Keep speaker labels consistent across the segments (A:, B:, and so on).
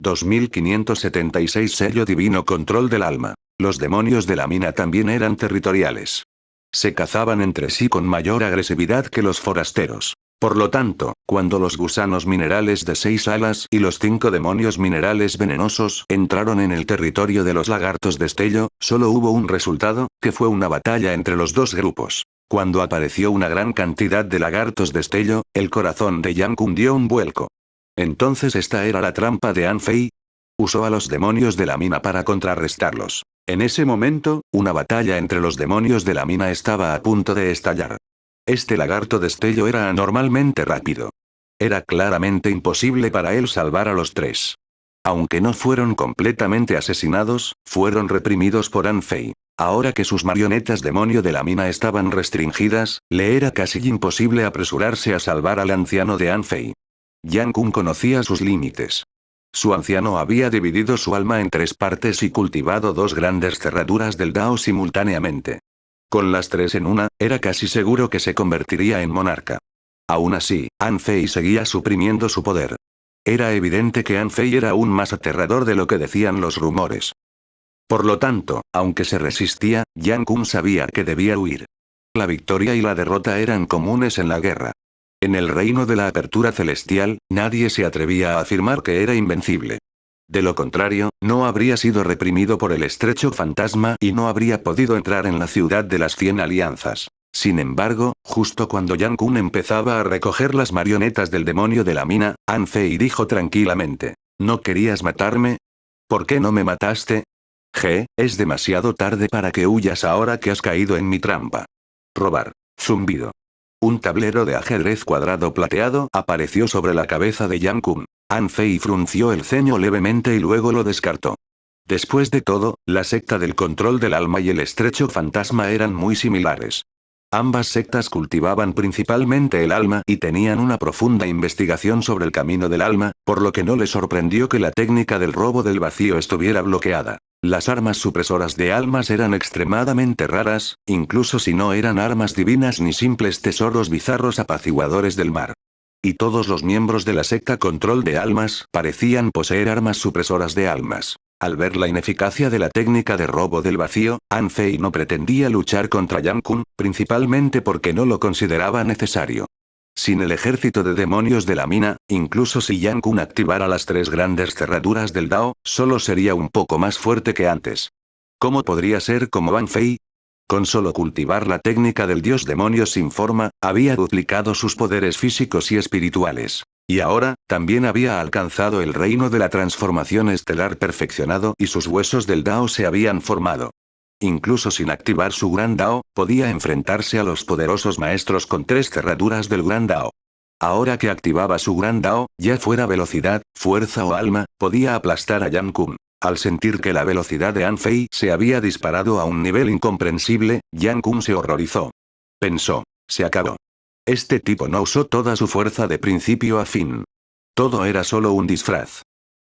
A: 2576 Sello divino control del alma. Los demonios de la mina también eran territoriales. Se cazaban entre sí con mayor agresividad que los forasteros. Por lo tanto, cuando los gusanos minerales de 6 alas y los 5 demonios minerales venenosos entraron en el territorio de los lagartos destello, solo hubo un resultado, que fue una batalla entre los dos grupos. Cuando apareció una gran cantidad de lagartos destello, el corazón de Yang Kun dio un vuelco. Entonces esta era la trampa de Anfei. Usó a los demonios de la mina para contrarrestarlos. En ese momento, una batalla entre los demonios de la mina estaba a punto de estallar. Este lagarto destello era anormalmente rápido. Era claramente imposible para él salvar a los tres. Aunque no fueron completamente asesinados, fueron reprimidos por Anfei. Ahora que sus marionetas demonio de la mina estaban restringidas, le era casi imposible apresurarse a salvar al anciano de Anfei. Yang Kun conocía sus límites. Su anciano había dividido su alma en 3 partes y cultivado 2 grandes cerraduras del Dao simultáneamente. Con las 3 en una, era casi seguro que se convertiría en monarca. Aún así, Anfei seguía suprimiendo su poder. Era evidente que Anfei era aún más aterrador de lo que decían los rumores. Por lo tanto, aunque se resistía, Yang Kun sabía que debía huir. La victoria y la derrota eran comunes en la guerra. En el reino de la apertura celestial, nadie se atrevía a afirmar que era invencible. De lo contrario, no habría sido reprimido por el estrecho fantasma y no habría podido entrar en la ciudad de las 100 alianzas. Sin embargo, justo cuando Yang Kun empezaba a recoger las marionetas del demonio de la mina, Anfei dijo tranquilamente: ¿No querías matarme? ¿Por qué no me mataste? Es demasiado tarde para que huyas ahora que has caído en mi trampa. Robar. Zumbido. Un tablero de ajedrez cuadrado plateado apareció sobre la cabeza de Yang Kun. Anfei frunció el ceño levemente y luego lo descartó. Después de todo, la secta del control del alma y el estrecho fantasma eran muy similares. Ambas sectas cultivaban principalmente el alma y tenían una profunda investigación sobre el camino del alma, por lo que no le sorprendió que la técnica del robo del vacío estuviera bloqueada. Las armas supresoras de almas eran extremadamente raras, incluso si no eran armas divinas ni simples tesoros bizarros apaciguadores del mar. Y todos los miembros de la secta control de almas parecían poseer armas supresoras de almas. Al ver la ineficacia de la técnica de robo del vacío, Anfei no pretendía luchar contra Yang Kun, principalmente porque no lo consideraba necesario. Sin el ejército de demonios de la mina, incluso si Yang Kun activara las 3 grandes cerraduras del Dao, solo sería un poco más fuerte que antes. ¿Cómo podría ser como Anfei? Con solo cultivar la técnica del dios demonio sin forma, había duplicado sus poderes físicos y espirituales. Y ahora, también había alcanzado el reino de la transformación estelar perfeccionado y sus huesos del Dao se habían formado. Incluso sin activar su gran Dao, podía enfrentarse a los poderosos maestros con 3 cerraduras del gran Dao. Ahora que activaba su gran Dao, ya fuera velocidad, fuerza o alma, podía aplastar a Yang Kun. Al sentir que la velocidad de Anfei se había disparado a un nivel incomprensible, Yang Kun se horrorizó. Pensó: se acabó. Este tipo no usó toda su fuerza de principio a fin. Todo era solo un disfraz.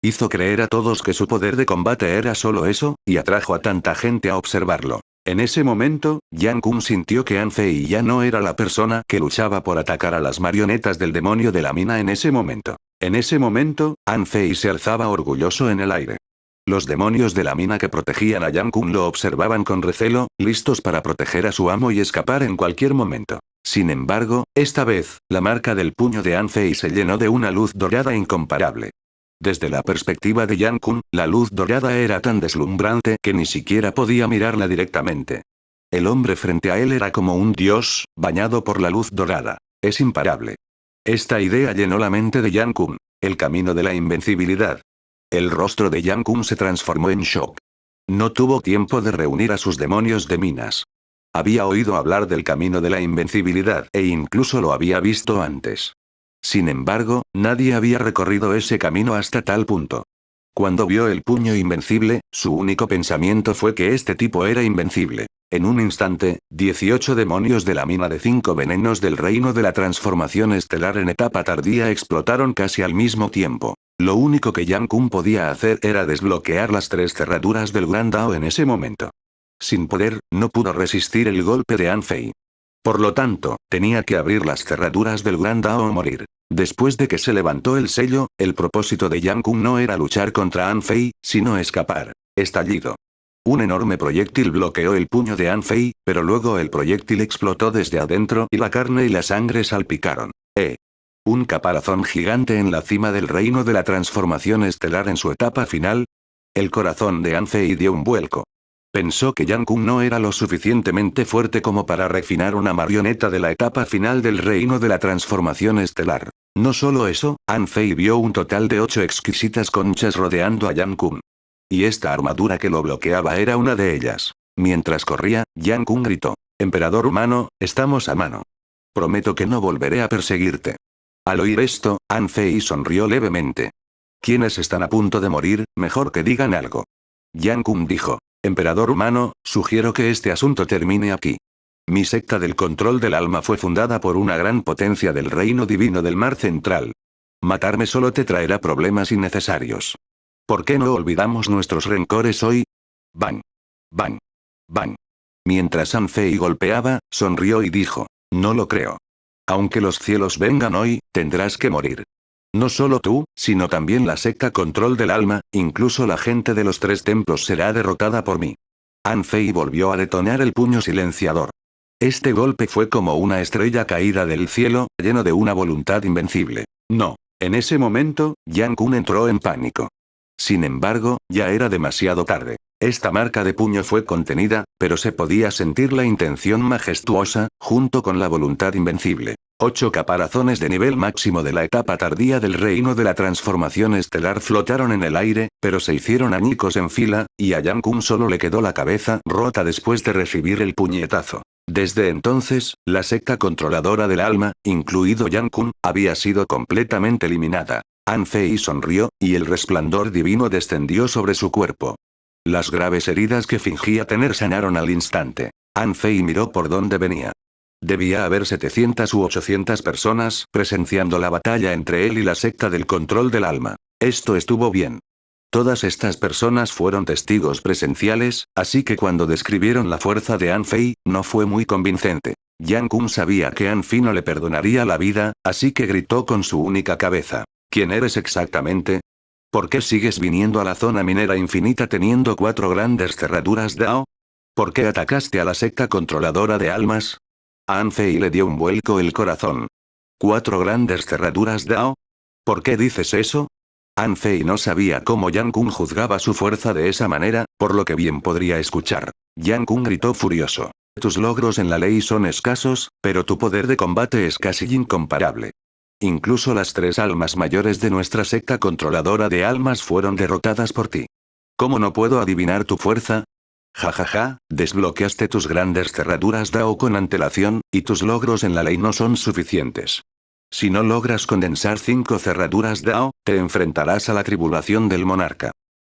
A: Hizo creer a todos que su poder de combate era solo eso, y atrajo a tanta gente a observarlo. En ese momento, Yang Kun sintió que Anfei ya no era la persona que luchaba por atacar a las marionetas del demonio de la mina en ese momento. En ese momento, Anfei se alzaba orgulloso en el aire. Los demonios de la mina que protegían a Yang Kun lo observaban con recelo, listos para proteger a su amo y escapar en cualquier momento. Sin embargo, esta vez, la marca del puño de Anfei se llenó de una luz dorada incomparable. Desde la perspectiva de Yang Kun, la luz dorada era tan deslumbrante que ni siquiera podía mirarla directamente. El hombre frente a él era como un dios, bañado por la luz dorada. Es imparable. Esta idea llenó la mente de Yang Kun. El camino de la invencibilidad. El rostro de Yang Kun se transformó en shock. No tuvo tiempo de reunir a sus demonios de minas. Había oído hablar del camino de la invencibilidad e incluso lo había visto antes. Sin embargo, nadie había recorrido ese camino hasta tal punto. Cuando vio el puño invencible, su único pensamiento fue que este tipo era invencible. En un instante, 18 demonios de la mina de 5 venenos del reino de la transformación estelar en etapa tardía explotaron casi al mismo tiempo. Lo único que Yang Kun podía hacer era desbloquear las 3 cerraduras del Gran Dao en ese momento. Sin poder, no pudo resistir el golpe de Anfei. Por lo tanto, tenía que abrir las cerraduras del Gran Dao o morir. Después de que se levantó el sello, el propósito de Yang Kun no era luchar contra An Fei, sino escapar. Estallido. Un enorme proyectil bloqueó el puño de An Fei, pero luego el proyectil explotó desde adentro y la carne y la sangre salpicaron. Un caparazón gigante en la cima del reino de la transformación estelar en su etapa final. El corazón de An Fei dio un vuelco. Pensó que Yang Kun no era lo suficientemente fuerte como para refinar una marioneta de la etapa final del reino de la transformación estelar. No solo eso, An Fei vio un total de 8 exquisitas conchas rodeando a Yang Kun. Y esta armadura que lo bloqueaba era una de ellas. Mientras corría, Yang Kun gritó: «Emperador humano, estamos a mano. Prometo que no volveré a perseguirte». Al oír esto, An Fei sonrió levemente. «¿Quiénes están a punto de morir? Mejor que digan algo». Yang Kun dijo: «Emperador humano, sugiero que este asunto termine aquí. Mi secta del control del alma fue fundada por una gran potencia del reino divino del mar central. Matarme solo te traerá problemas innecesarios. ¿Por qué no olvidamos nuestros rencores hoy?» Bang. Bang. Bang. Mientras An Fei golpeaba, sonrió y dijo: «No lo creo. Aunque los cielos vengan hoy, tendrás que morir. No solo tú, sino también la secta control del alma, incluso la gente de los 3 templos será derrotada por mí». An Fei volvió a detonar el puño silenciador. Este golpe fue como una estrella caída del cielo, lleno de una voluntad invencible. No. En ese momento, Yang Kun entró en pánico. Sin embargo, ya era demasiado tarde. Esta marca de puño fue contenida, pero se podía sentir la intención majestuosa, junto con la voluntad invencible. 8 caparazones de nivel máximo de la etapa tardía del reino de la transformación estelar flotaron en el aire, pero se hicieron añicos en fila, y a Yang Kun solo le quedó la cabeza rota después de recibir el puñetazo. Desde entonces, la secta controladora del alma, incluido Yang Kun, había sido completamente eliminada. An Fei sonrió, y el resplandor divino descendió sobre su cuerpo. Las graves heridas que fingía tener sanaron al instante. An Fei miró por dónde venía. Debía haber 700 u 800 personas presenciando la batalla entre él y la secta del control del alma. Esto estuvo bien. Todas estas personas fueron testigos presenciales, así que cuando describieron la fuerza de An Fei, no fue muy convincente. Yang Kun sabía que An Fei no le perdonaría la vida, así que gritó con su única cabeza: «¿Quién eres exactamente? ¿Por qué sigues viniendo a la zona minera infinita teniendo 4 grandes cerraduras Dao? ¿Por qué atacaste a la secta controladora de almas?» A An Fei le dio un vuelco el corazón. «¿4 grandes cerraduras Dao? ¿Por qué dices eso?» An Fei no sabía cómo Yang Kun juzgaba su fuerza de esa manera, por lo que bien podría escuchar. Yang Kun gritó furioso: «Tus logros en la ley son escasos, pero tu poder de combate es casi incomparable. Incluso las 3 almas mayores de nuestra secta controladora de almas fueron derrotadas por ti. ¿Cómo no puedo adivinar tu fuerza? Jajaja, desbloqueaste tus grandes cerraduras Dao con antelación, y tus logros en la ley no son suficientes. Si no logras condensar 5 cerraduras Dao, te enfrentarás a la tribulación del monarca.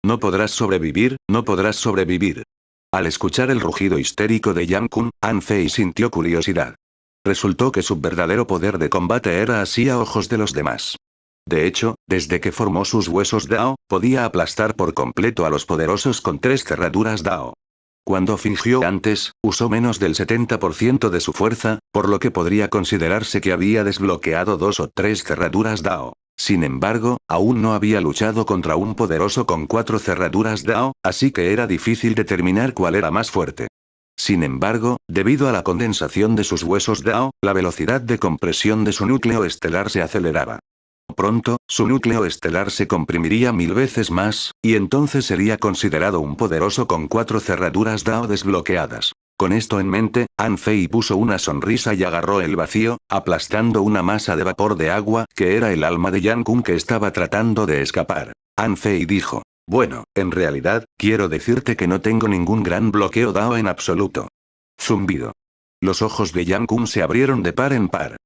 A: No podrás sobrevivir, no podrás sobrevivir». Al escuchar el rugido histérico de Yang Kun, An Fei sintió curiosidad. Resultó que su verdadero poder de combate era así a ojos de los demás. De hecho, desde que formó sus huesos Dao, podía aplastar por completo a los poderosos con 3 cerraduras Dao. Cuando fingió antes, usó menos del 70% de su fuerza, por lo que podría considerarse que había desbloqueado 2 o 3 cerraduras Dao. Sin embargo, aún no había luchado contra un poderoso con 4 cerraduras Dao, así que era difícil determinar cuál era más fuerte. Sin embargo, debido a la condensación de sus huesos Dao, la velocidad de compresión de su núcleo estelar se aceleraba. Pronto, su núcleo estelar se comprimiría 1000 veces más, y entonces sería considerado un poderoso con 4 cerraduras Dao desbloqueadas. Con esto en mente, An Fei puso una sonrisa y agarró el vacío, aplastando una masa de vapor de agua, que era el alma de Yang Kun que estaba tratando de escapar. An Fei dijo: «Bueno, en realidad, quiero decirte que no tengo ningún gran bloqueo Dao en absoluto». Zumbido. Los ojos de Yang Kun se abrieron de par en par.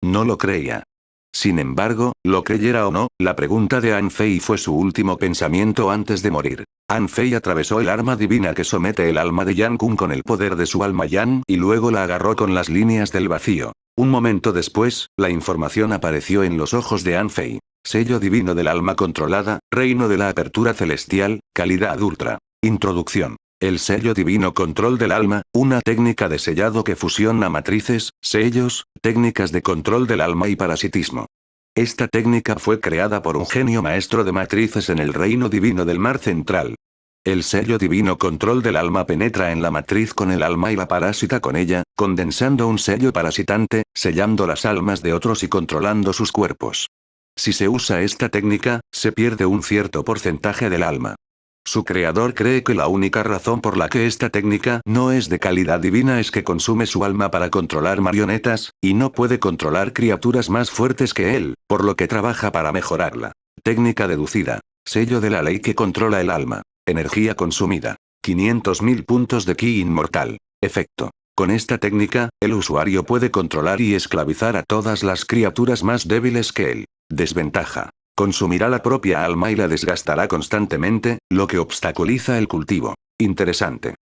A: No lo creía. Sin embargo, lo creyera o no, la pregunta de An Fei fue su último pensamiento antes de morir. An Fei atravesó el arma divina que somete el alma de Yang Kun con el poder de su alma Yan y luego la agarró con las líneas del vacío. Un momento después, la información apareció en los ojos de An Fei. Sello divino del alma controlada, reino de la apertura celestial, calidad ultra. Introducción. El sello divino control del alma, una técnica de sellado que fusiona matrices, sellos, técnicas de control del alma y parasitismo. Esta técnica fue creada por un genio maestro de matrices en el reino divino del Mar Central. El sello divino control del alma penetra en la matriz con el alma y la parásita con ella, condensando un sello parasitante, sellando las almas de otros y controlando sus cuerpos. Si se usa esta técnica, se pierde un cierto porcentaje del alma. Su creador cree que la única razón por la que esta técnica no es de calidad divina es que consume su alma para controlar marionetas, y no puede controlar criaturas más fuertes que él, por lo que trabaja para mejorarla. Técnica deducida. Sello de la ley que controla el alma. Energía consumida. 500.000 puntos de ki inmortal. Efecto. Con esta técnica, el usuario puede controlar y esclavizar a todas las criaturas más débiles que él. Desventaja. Consumirá la propia alma y la desgastará constantemente, lo que obstaculiza el cultivo. Interesante.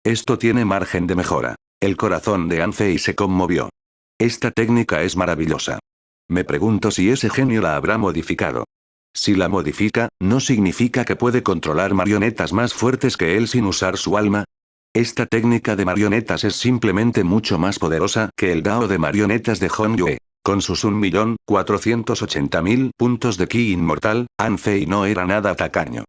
A: Esto tiene margen de mejora. El corazón de Anfei se conmovió. Esta técnica es maravillosa. Me pregunto si ese genio la habrá modificado. Si la modifica, ¿no significa que puede controlar marionetas más fuertes que él sin usar su alma? Esta técnica de marionetas es simplemente mucho más poderosa que el Dao de marionetas de Hongyue. Con sus 1.480.000 puntos de ki inmortal, Anfei no era nada tacaño.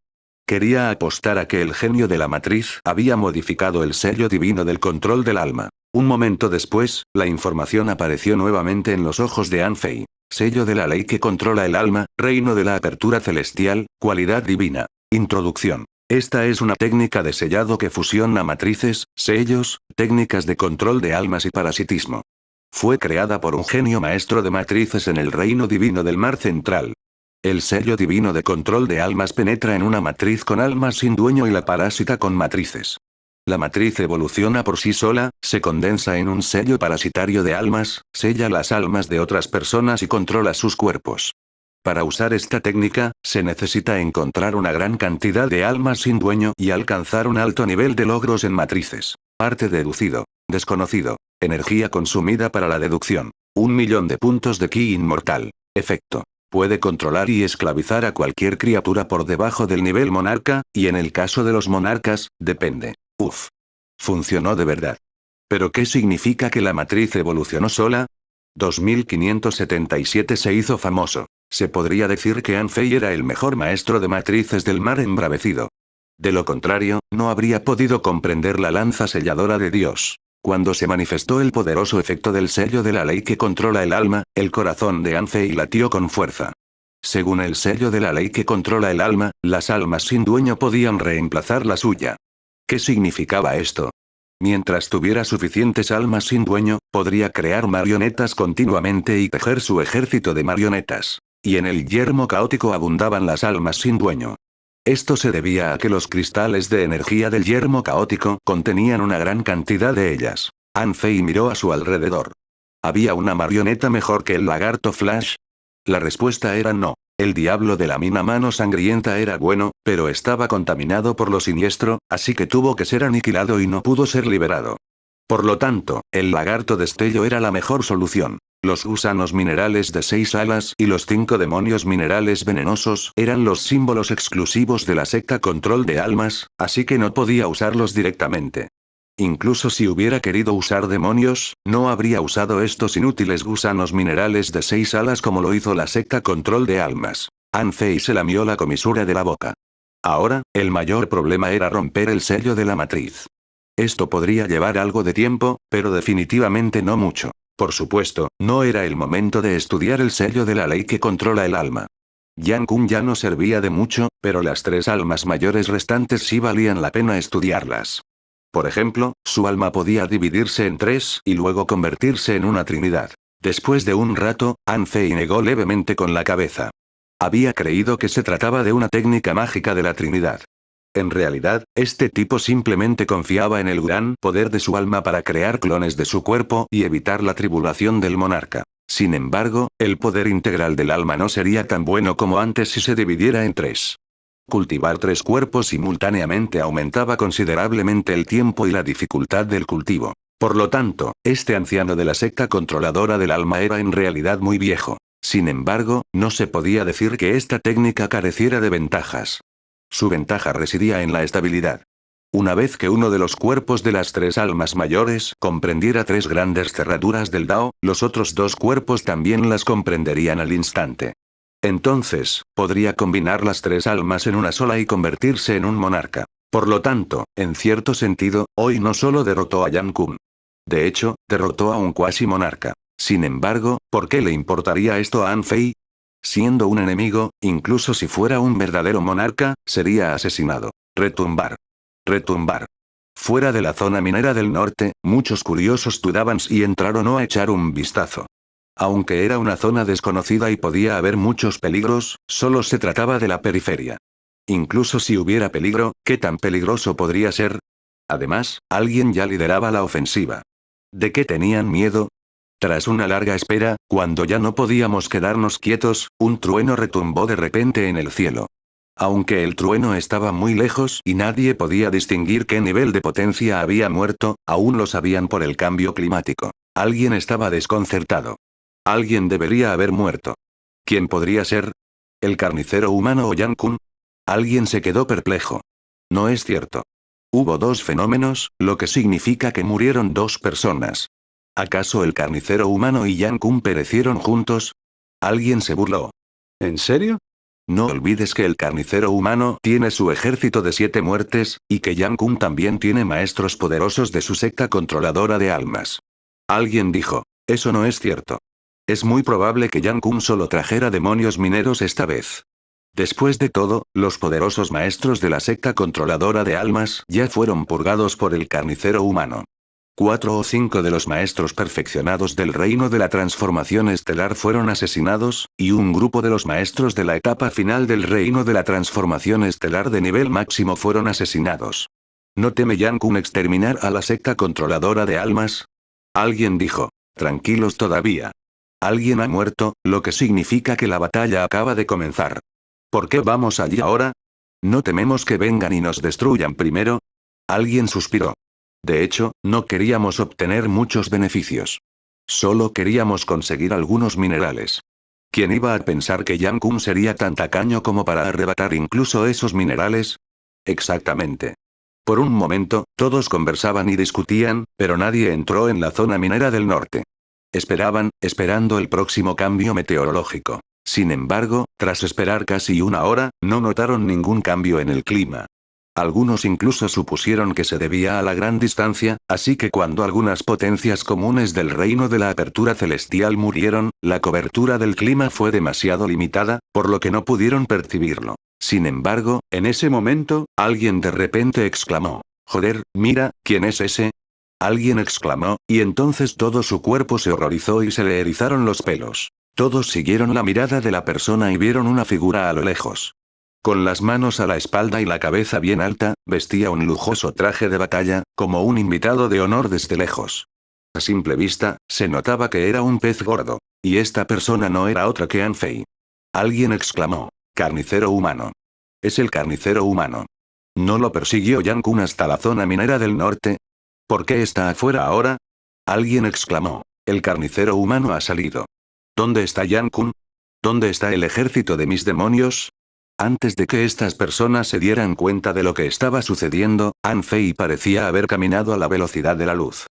A: Quería apostar a que el genio de la matriz había modificado el sello divino del control del alma. Un momento después, la información apareció nuevamente en los ojos de Anfei. Sello de la ley que controla el alma, reino de la apertura celestial, cualidad divina. Introducción. Esta es una técnica de sellado que fusiona matrices, sellos, técnicas de control de almas y parasitismo. Fue creada por un genio maestro de matrices en el reino divino del Mar Central. El sello divino de control de almas penetra en una matriz con almas sin dueño y la parásita con matrices. La matriz evoluciona por sí sola, se condensa en un sello parasitario de almas, sella las almas de otras personas y controla sus cuerpos. Para usar esta técnica, se necesita encontrar una gran cantidad de almas sin dueño y alcanzar un alto nivel de logros en matrices. Arte deducido. Desconocido. Energía consumida para la deducción. 1.000.000 de puntos de ki inmortal. Efecto. Puede controlar y esclavizar a cualquier criatura por debajo del nivel monarca, y en el caso de los monarcas, depende. Uf. Funcionó de verdad. ¿Pero qué significa que la matriz evolucionó sola? 2577 se hizo famoso. Se podría decir que Anfei era el mejor maestro de matrices del mar embravecido. De lo contrario, no habría podido comprender la lanza selladora de Dios. Cuando se manifestó el poderoso efecto del sello de la ley que controla el alma, el corazón de Anfei latió con fuerza. Según el sello de la ley que controla el alma, las almas sin dueño podían reemplazar la suya. ¿Qué significaba esto? Mientras tuviera suficientes almas sin dueño, podría crear marionetas continuamente y tejer su ejército de marionetas. Y en el yermo caótico abundaban las almas sin dueño. Esto se debía a que los cristales de energía del yermo caótico contenían una gran cantidad de ellas. Anfei miró a su alrededor. ¿Había una marioneta mejor que el lagarto Flash? La respuesta era no. El diablo de la mina mano sangrienta era bueno, pero estaba contaminado por lo siniestro, así que tuvo que ser aniquilado y no pudo ser liberado. Por lo tanto, el lagarto destello era la mejor solución. Los gusanos minerales de 6 alas y los 5 demonios minerales venenosos eran los símbolos exclusivos de la secta Control de Almas, así que no podía usarlos directamente. Incluso si hubiera querido usar demonios, no habría usado estos inútiles gusanos minerales de 6 alas como lo hizo la secta Control de Almas. Anfei se lamió la comisura de la boca. Ahora, el mayor problema era romper el sello de la matriz. Esto podría llevar algo de tiempo, pero definitivamente no mucho. Por supuesto, no era el momento de estudiar el sello de la ley que controla el alma. Yang Kun ya no servía de mucho, pero las 3 almas mayores restantes sí valían la pena estudiarlas. Por ejemplo, su alma podía dividirse en 3 y luego convertirse en una trinidad. Después de un rato, Anfei negó levemente con la cabeza. Había creído que se trataba de una técnica mágica de la Trinidad. En realidad, este tipo simplemente confiaba en el gran poder de su alma para crear clones de su cuerpo y evitar la tribulación del monarca. Sin embargo, el poder integral del alma no sería tan bueno como antes si se dividiera en 3. Cultivar 3 cuerpos simultáneamente aumentaba considerablemente el tiempo y la dificultad del cultivo. Por lo tanto, este anciano de la secta controladora del alma era en realidad muy viejo. Sin embargo, no se podía decir que esta técnica careciera de ventajas. Su ventaja residía en la estabilidad. Una vez que uno de los cuerpos de las tres almas mayores comprendiera tres grandes cerraduras del Dao, los otros dos cuerpos también las comprenderían al instante. Entonces, podría combinar las tres almas en una sola y convertirse en un monarca. Por lo tanto, en cierto sentido, hoy no solo derrotó a Yan Kun. De hecho, derrotó a un cuasi monarca. Sin embargo, ¿por qué le importaría esto a An Fei? Siendo un enemigo, incluso si fuera un verdadero monarca, sería asesinado. Retumbar. Retumbar. Fuera de la zona minera del norte, muchos curiosos dudaban si entrar o no a echar un vistazo. Aunque era una zona desconocida y podía haber muchos peligros, solo se trataba de la periferia. Incluso si hubiera peligro, ¿qué tan peligroso podría ser? Además, alguien ya lideraba la ofensiva. ¿De qué tenían miedo? Tras una larga espera, cuando ya no podíamos quedarnos quietos, un trueno retumbó de repente en el cielo. Aunque el trueno estaba muy lejos y nadie podía distinguir qué nivel de potencia había muerto, aún lo sabían por el cambio climático. Alguien estaba desconcertado. Alguien debería haber muerto. ¿Quién podría ser? ¿El carnicero humano o Yan Kun? Alguien se quedó perplejo. No es cierto. Hubo dos fenómenos, lo que significa que murieron dos personas. ¿Acaso el carnicero humano y Yan Kun perecieron juntos? Alguien se burló. ¿En serio? No olvides que el carnicero humano tiene su ejército de 7 muertes, y que Yan Kun también tiene maestros poderosos de su secta controladora de almas. Alguien dijo, eso no es cierto. Es muy probable que Yan Kun solo trajera demonios mineros esta vez. Después de todo, los poderosos maestros de la secta controladora de almas ya fueron purgados por el carnicero humano. 4 o 5 de los maestros perfeccionados del reino de la transformación estelar fueron asesinados, y un grupo de los maestros de la etapa final del reino de la transformación estelar de nivel máximo fueron asesinados. ¿No teme Yan Kun exterminar a la secta controladora de almas? Alguien dijo, tranquilos todavía. Alguien ha muerto, lo que significa que la batalla acaba de comenzar. ¿Por qué vamos allí ahora? ¿No tememos que vengan y nos destruyan primero? Alguien suspiró. De hecho, no queríamos obtener muchos beneficios. Solo queríamos conseguir algunos minerales. ¿Quién iba a pensar que Yan Kun sería tan tacaño como para arrebatar incluso esos minerales? Exactamente. Por un momento, todos conversaban y discutían, pero nadie entró en la zona minera del norte. Esperaban, esperando el próximo cambio meteorológico. Sin embargo, tras esperar casi una hora, no notaron ningún cambio en el clima. Algunos incluso supusieron que se debía a la gran distancia, así que cuando algunas potencias comunes del reino de la apertura celestial murieron, la cobertura del clima fue demasiado limitada, por lo que no pudieron percibirlo. Sin embargo, en ese momento, alguien de repente exclamó, «Joder, mira, ¿quién es ese?». Alguien exclamó, y entonces todo su cuerpo se horrorizó y se le erizaron los pelos. Todos siguieron la mirada de la persona y vieron una figura a lo lejos. Con las manos a la espalda y la cabeza bien alta, vestía un lujoso traje de batalla, como un invitado de honor desde lejos. A simple vista, se notaba que era un pez gordo. Y esta persona no era otra que An Fei. Alguien exclamó, «Carnicero humano». Es el carnicero humano. ¿No lo persiguió Yan Kun hasta la zona minera del norte? ¿Por qué está afuera ahora? Alguien exclamó, «El carnicero humano ha salido». ¿Dónde está Yan Kun? ¿Dónde está el ejército de mis demonios? Antes de que estas personas se dieran cuenta de lo que estaba sucediendo, An Fei parecía haber caminado a la velocidad de la luz.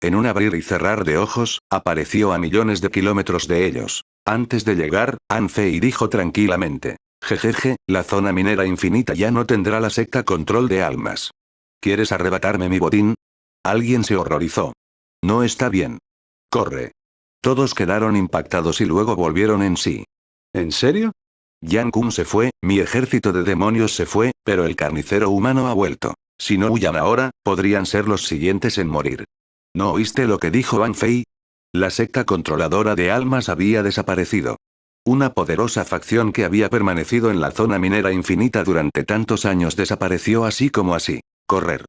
A: En un abrir y cerrar de ojos, apareció a millones de kilómetros de ellos. Antes de llegar, An Fei dijo tranquilamente, «Jejeje, la zona minera infinita ya no tendrá la secta control de almas. ¿Quieres arrebatarme mi botín?». Alguien se horrorizó. «No está bien. Corre». Todos quedaron impactados y luego volvieron en sí. ¿En serio? Yan Kun se fue, mi ejército de demonios se fue, pero el carnicero humano ha vuelto. Si no huyan ahora, podrían ser los siguientes en morir. ¿No oíste lo que dijo An Fei? La secta controladora de almas había desaparecido. Una poderosa facción que había permanecido en la zona minera infinita durante tantos años desapareció así como así. Correr.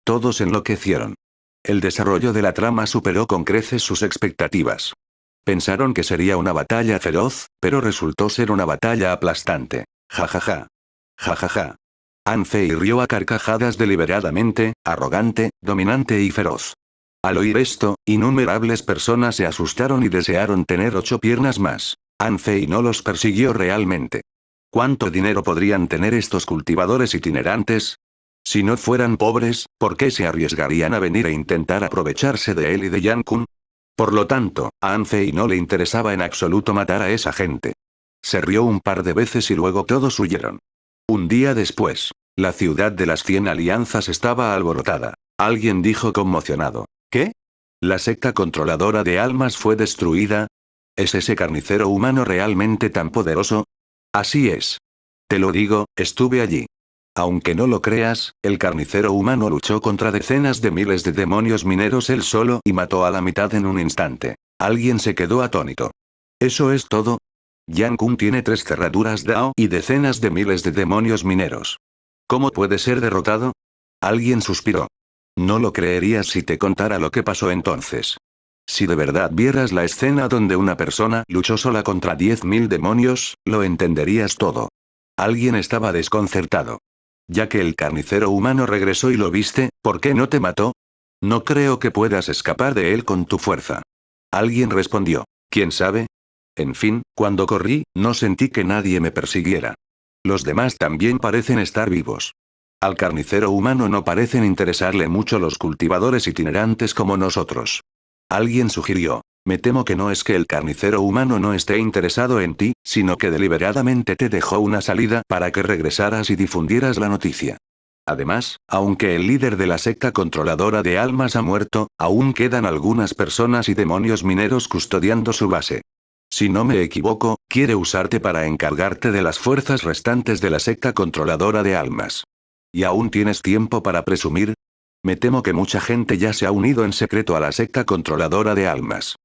A: Todos enloquecieron. El desarrollo de la trama superó con creces sus expectativas. Pensaron que sería una batalla feroz, pero resultó ser una batalla aplastante. Jajaja. Jajaja. An Fei rió a carcajadas deliberadamente, arrogante, dominante y feroz. Al oír esto, innumerables personas se asustaron y desearon tener 8 piernas más. An Fei no los persiguió realmente. ¿Cuánto dinero podrían tener estos cultivadores itinerantes? Si no fueran pobres, ¿por qué se arriesgarían a venir e intentar aprovecharse de él y de Yang-kun? Por lo tanto, a Anfei no le interesaba en absoluto matar a esa gente. Se rió un par de veces y luego todos huyeron. Un día después, la ciudad de las 100 alianzas estaba alborotada. Alguien dijo conmocionado: ¿Qué? ¿La secta controladora de almas fue destruida? ¿Es ese carnicero humano realmente tan poderoso? Así es. Te lo digo, estuve allí. Aunque no lo creas, el carnicero humano luchó contra decenas de miles de demonios mineros él solo y mató a la mitad en un instante. Alguien se quedó atónito. ¿Eso es todo? Yang-kun tiene 3 cerraduras Dao y decenas de miles de demonios mineros. ¿Cómo puede ser derrotado? Alguien suspiró. No lo creerías si te contara lo que pasó entonces. Si de verdad vieras la escena donde una persona luchó sola contra 10.000 demonios, lo entenderías todo. Alguien estaba desconcertado. Ya que el carnicero humano regresó y lo viste, ¿por qué no te mató? No creo que puedas escapar de él con tu fuerza. Alguien respondió. ¿Quién sabe? En fin, cuando corrí, no sentí que nadie me persiguiera. Los demás también parecen estar vivos. Al carnicero humano no parecen interesarle mucho los cultivadores itinerantes como nosotros. Alguien sugirió. Me temo que no es que el carnicero humano no esté interesado en ti, sino que deliberadamente te dejó una salida para que regresaras y difundieras la noticia. Además, aunque el líder de la secta controladora de almas ha muerto, aún quedan algunas personas y demonios mineros custodiando su base. Si no me equivoco, quiere usarte para encargarte de las fuerzas restantes de la secta controladora de almas. ¿Y aún tienes tiempo para presumir? Me temo que mucha gente ya se ha unido en secreto a la secta controladora de almas.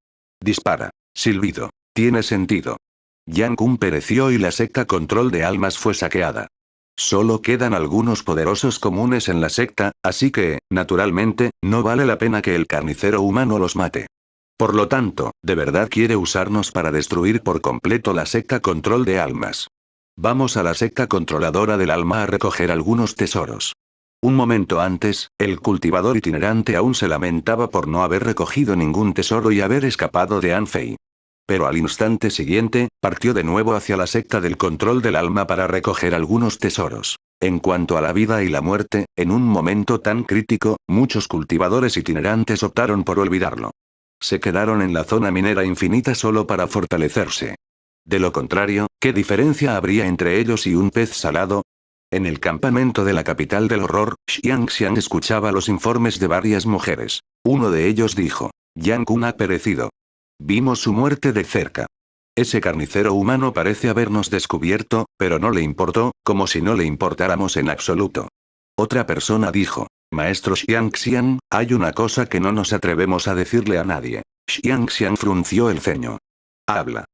A: Dispara. Silbido. Tiene sentido. Yang-kun pereció y la secta control de almas fue saqueada. Solo quedan algunos poderosos comunes en la secta, así que, naturalmente, no vale la pena que el carnicero humano los mate. Por lo tanto, ¿de verdad quiere usarnos para destruir por completo la secta control de almas? Vamos a la secta controladora del alma a recoger algunos tesoros. Un momento antes, el cultivador itinerante aún se lamentaba por no haber recogido ningún tesoro y haber escapado de Anfei. Pero al instante siguiente, partió de nuevo hacia la secta del control del alma para recoger algunos tesoros. En cuanto a la vida y la muerte, en un momento tan crítico, muchos cultivadores itinerantes optaron por olvidarlo. Se quedaron en la zona minera infinita solo para fortalecerse. De lo contrario, ¿qué diferencia habría entre ellos y un pez salado? En el campamento de la capital del horror, Xiangxiang escuchaba los informes de varias mujeres. Uno de ellos dijo: Yang-kun ha perecido. Vimos su muerte de cerca. Ese carnicero humano parece habernos descubierto, pero no le importó, como si no le importáramos en absoluto. Otra persona dijo: Maestro Xiangxiang, hay una cosa que no nos atrevemos a decirle a nadie. Xiangxiang frunció el ceño. Habla.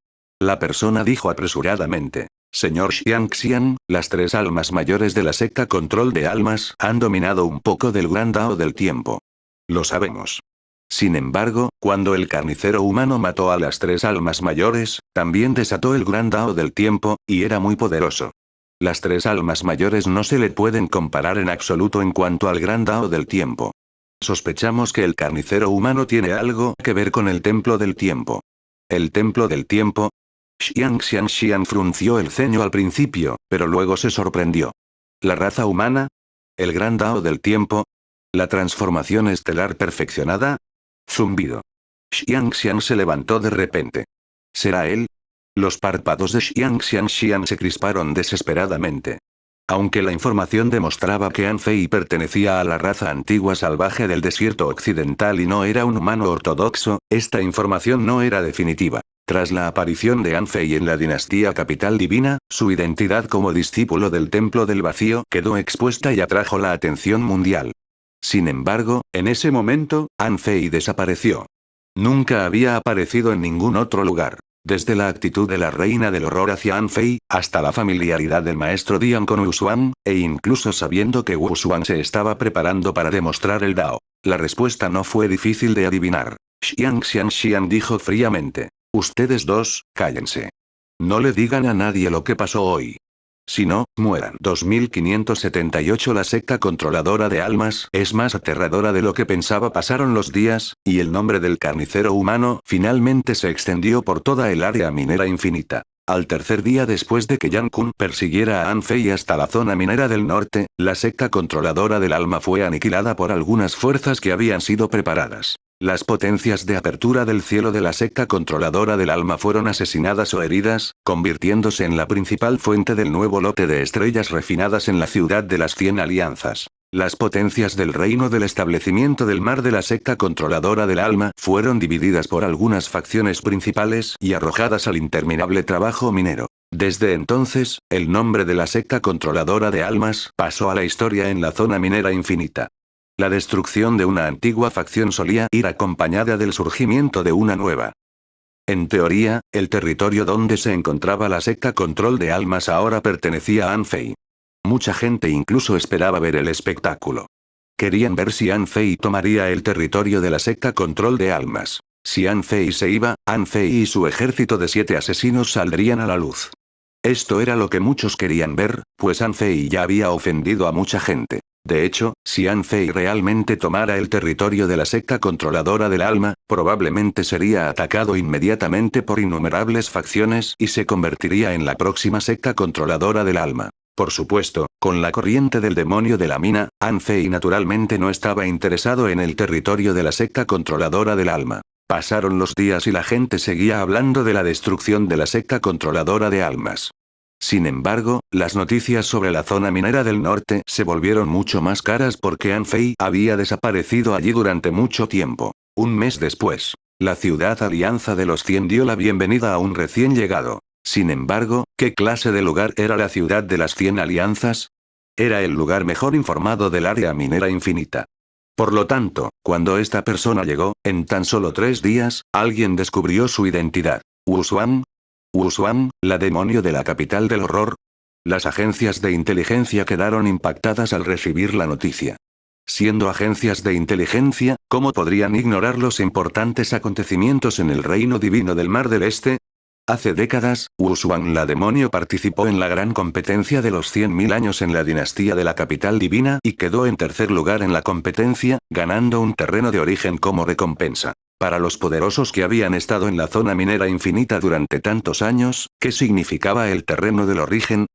A: La persona dijo apresuradamente: Señor Xiangxiang, las 3 almas mayores de la secta control de almas han dominado un poco del gran Dao del tiempo. Lo sabemos. Sin embargo, cuando el carnicero humano mató a las 3 almas mayores, también desató el gran Dao del tiempo, y era muy poderoso. Las 3 almas mayores no se le pueden comparar en absoluto en cuanto al gran Dao del tiempo. Sospechamos que el carnicero humano tiene algo que ver con el templo del tiempo. ¿El templo del tiempo? Xiang frunció el ceño al principio, pero luego se sorprendió. ¿La raza humana? ¿El gran Dao del tiempo? ¿La transformación estelar perfeccionada? Zumbido. Xiangxiang se levantó de repente. ¿Será él? Los párpados de Xiangxiang se crisparon desesperadamente. Aunque la información demostraba que Anfei pertenecía a la raza antigua salvaje del desierto occidental y no era un humano ortodoxo, esta información no era definitiva. Tras la aparición de Anfei en la dinastía capital divina, su identidad como discípulo del Templo del Vacío quedó expuesta y atrajo la atención mundial. Sin embargo, en ese momento, Anfei desapareció. Nunca había aparecido en ningún otro lugar. Desde la actitud de la reina del horror hacia Anfei, hasta la familiaridad del maestro Dian con Wusuan, e incluso sabiendo que Wusuan se estaba preparando para demostrar el Dao. La respuesta no fue difícil de adivinar. Xiang dijo fríamente: Ustedes dos, cállense. No le digan a nadie lo que pasó hoy. Si no, mueran. 2578 La secta controladora de almas es más aterradora de lo que pensaba. Pasaron los días, y el nombre del carnicero humano finalmente se extendió por toda el área minera infinita. Al tercer día después de que Yang Kun persiguiera a An Fei hasta la zona minera del norte, la secta controladora del alma fue aniquilada por algunas fuerzas que habían sido preparadas. Las potencias de apertura del cielo de la secta controladora del alma fueron asesinadas o heridas, convirtiéndose en la principal fuente del nuevo lote de estrellas refinadas en la ciudad de las 100 alianzas. Las potencias del reino del establecimiento del mar de la secta controladora del alma fueron divididas por algunas facciones principales y arrojadas al interminable trabajo minero. Desde entonces, el nombre de la secta controladora de almas pasó a la historia en la zona minera infinita. La destrucción de una antigua facción solía ir acompañada del surgimiento de una nueva. En teoría, el territorio donde se encontraba la secta control de almas ahora pertenecía a An Fei. Mucha gente incluso esperaba ver el espectáculo. Querían ver si An Fei tomaría el territorio de la secta control de almas. Si An Fei se iba, An Fei y su ejército de 7 asesinos saldrían a la luz. Esto era lo que muchos querían ver, pues An Fei ya había ofendido a mucha gente. De hecho, si An Fei realmente tomara el territorio de la secta controladora del alma, probablemente sería atacado inmediatamente por innumerables facciones y se convertiría en la próxima secta controladora del alma. Por supuesto, con la corriente del demonio de la mina, An Fei naturalmente no estaba interesado en el territorio de la secta controladora del alma. Pasaron los días y la gente seguía hablando de la destrucción de la secta controladora de almas. Sin embargo, las noticias sobre la zona minera del norte se volvieron mucho más caras porque An Fei había desaparecido allí durante mucho tiempo. Un mes después, la ciudad Alianza de los 100 dio la bienvenida a un recién llegado. Sin embargo, ¿qué clase de lugar era la ciudad de las 100 alianzas? Era el lugar mejor informado del área minera infinita. Por lo tanto, cuando esta persona llegó, en tan solo 3 días, alguien descubrió su identidad. ¿Wu Xuan? ¿Wu Xuan, la demonio de la capital del horror? Las agencias de inteligencia quedaron impactadas al recibir la noticia. Siendo agencias de inteligencia, ¿cómo podrían ignorar los importantes acontecimientos en el reino divino del Mar del Este? Hace décadas, Wu Xuan la demonio participó en la gran competencia de los 100.000 años en la dinastía de la capital divina y quedó en tercer lugar en la competencia, ganando un terreno de origen como recompensa. Para los poderosos que habían estado en la zona minera infinita durante tantos años, ¿qué significaba el terreno del origen?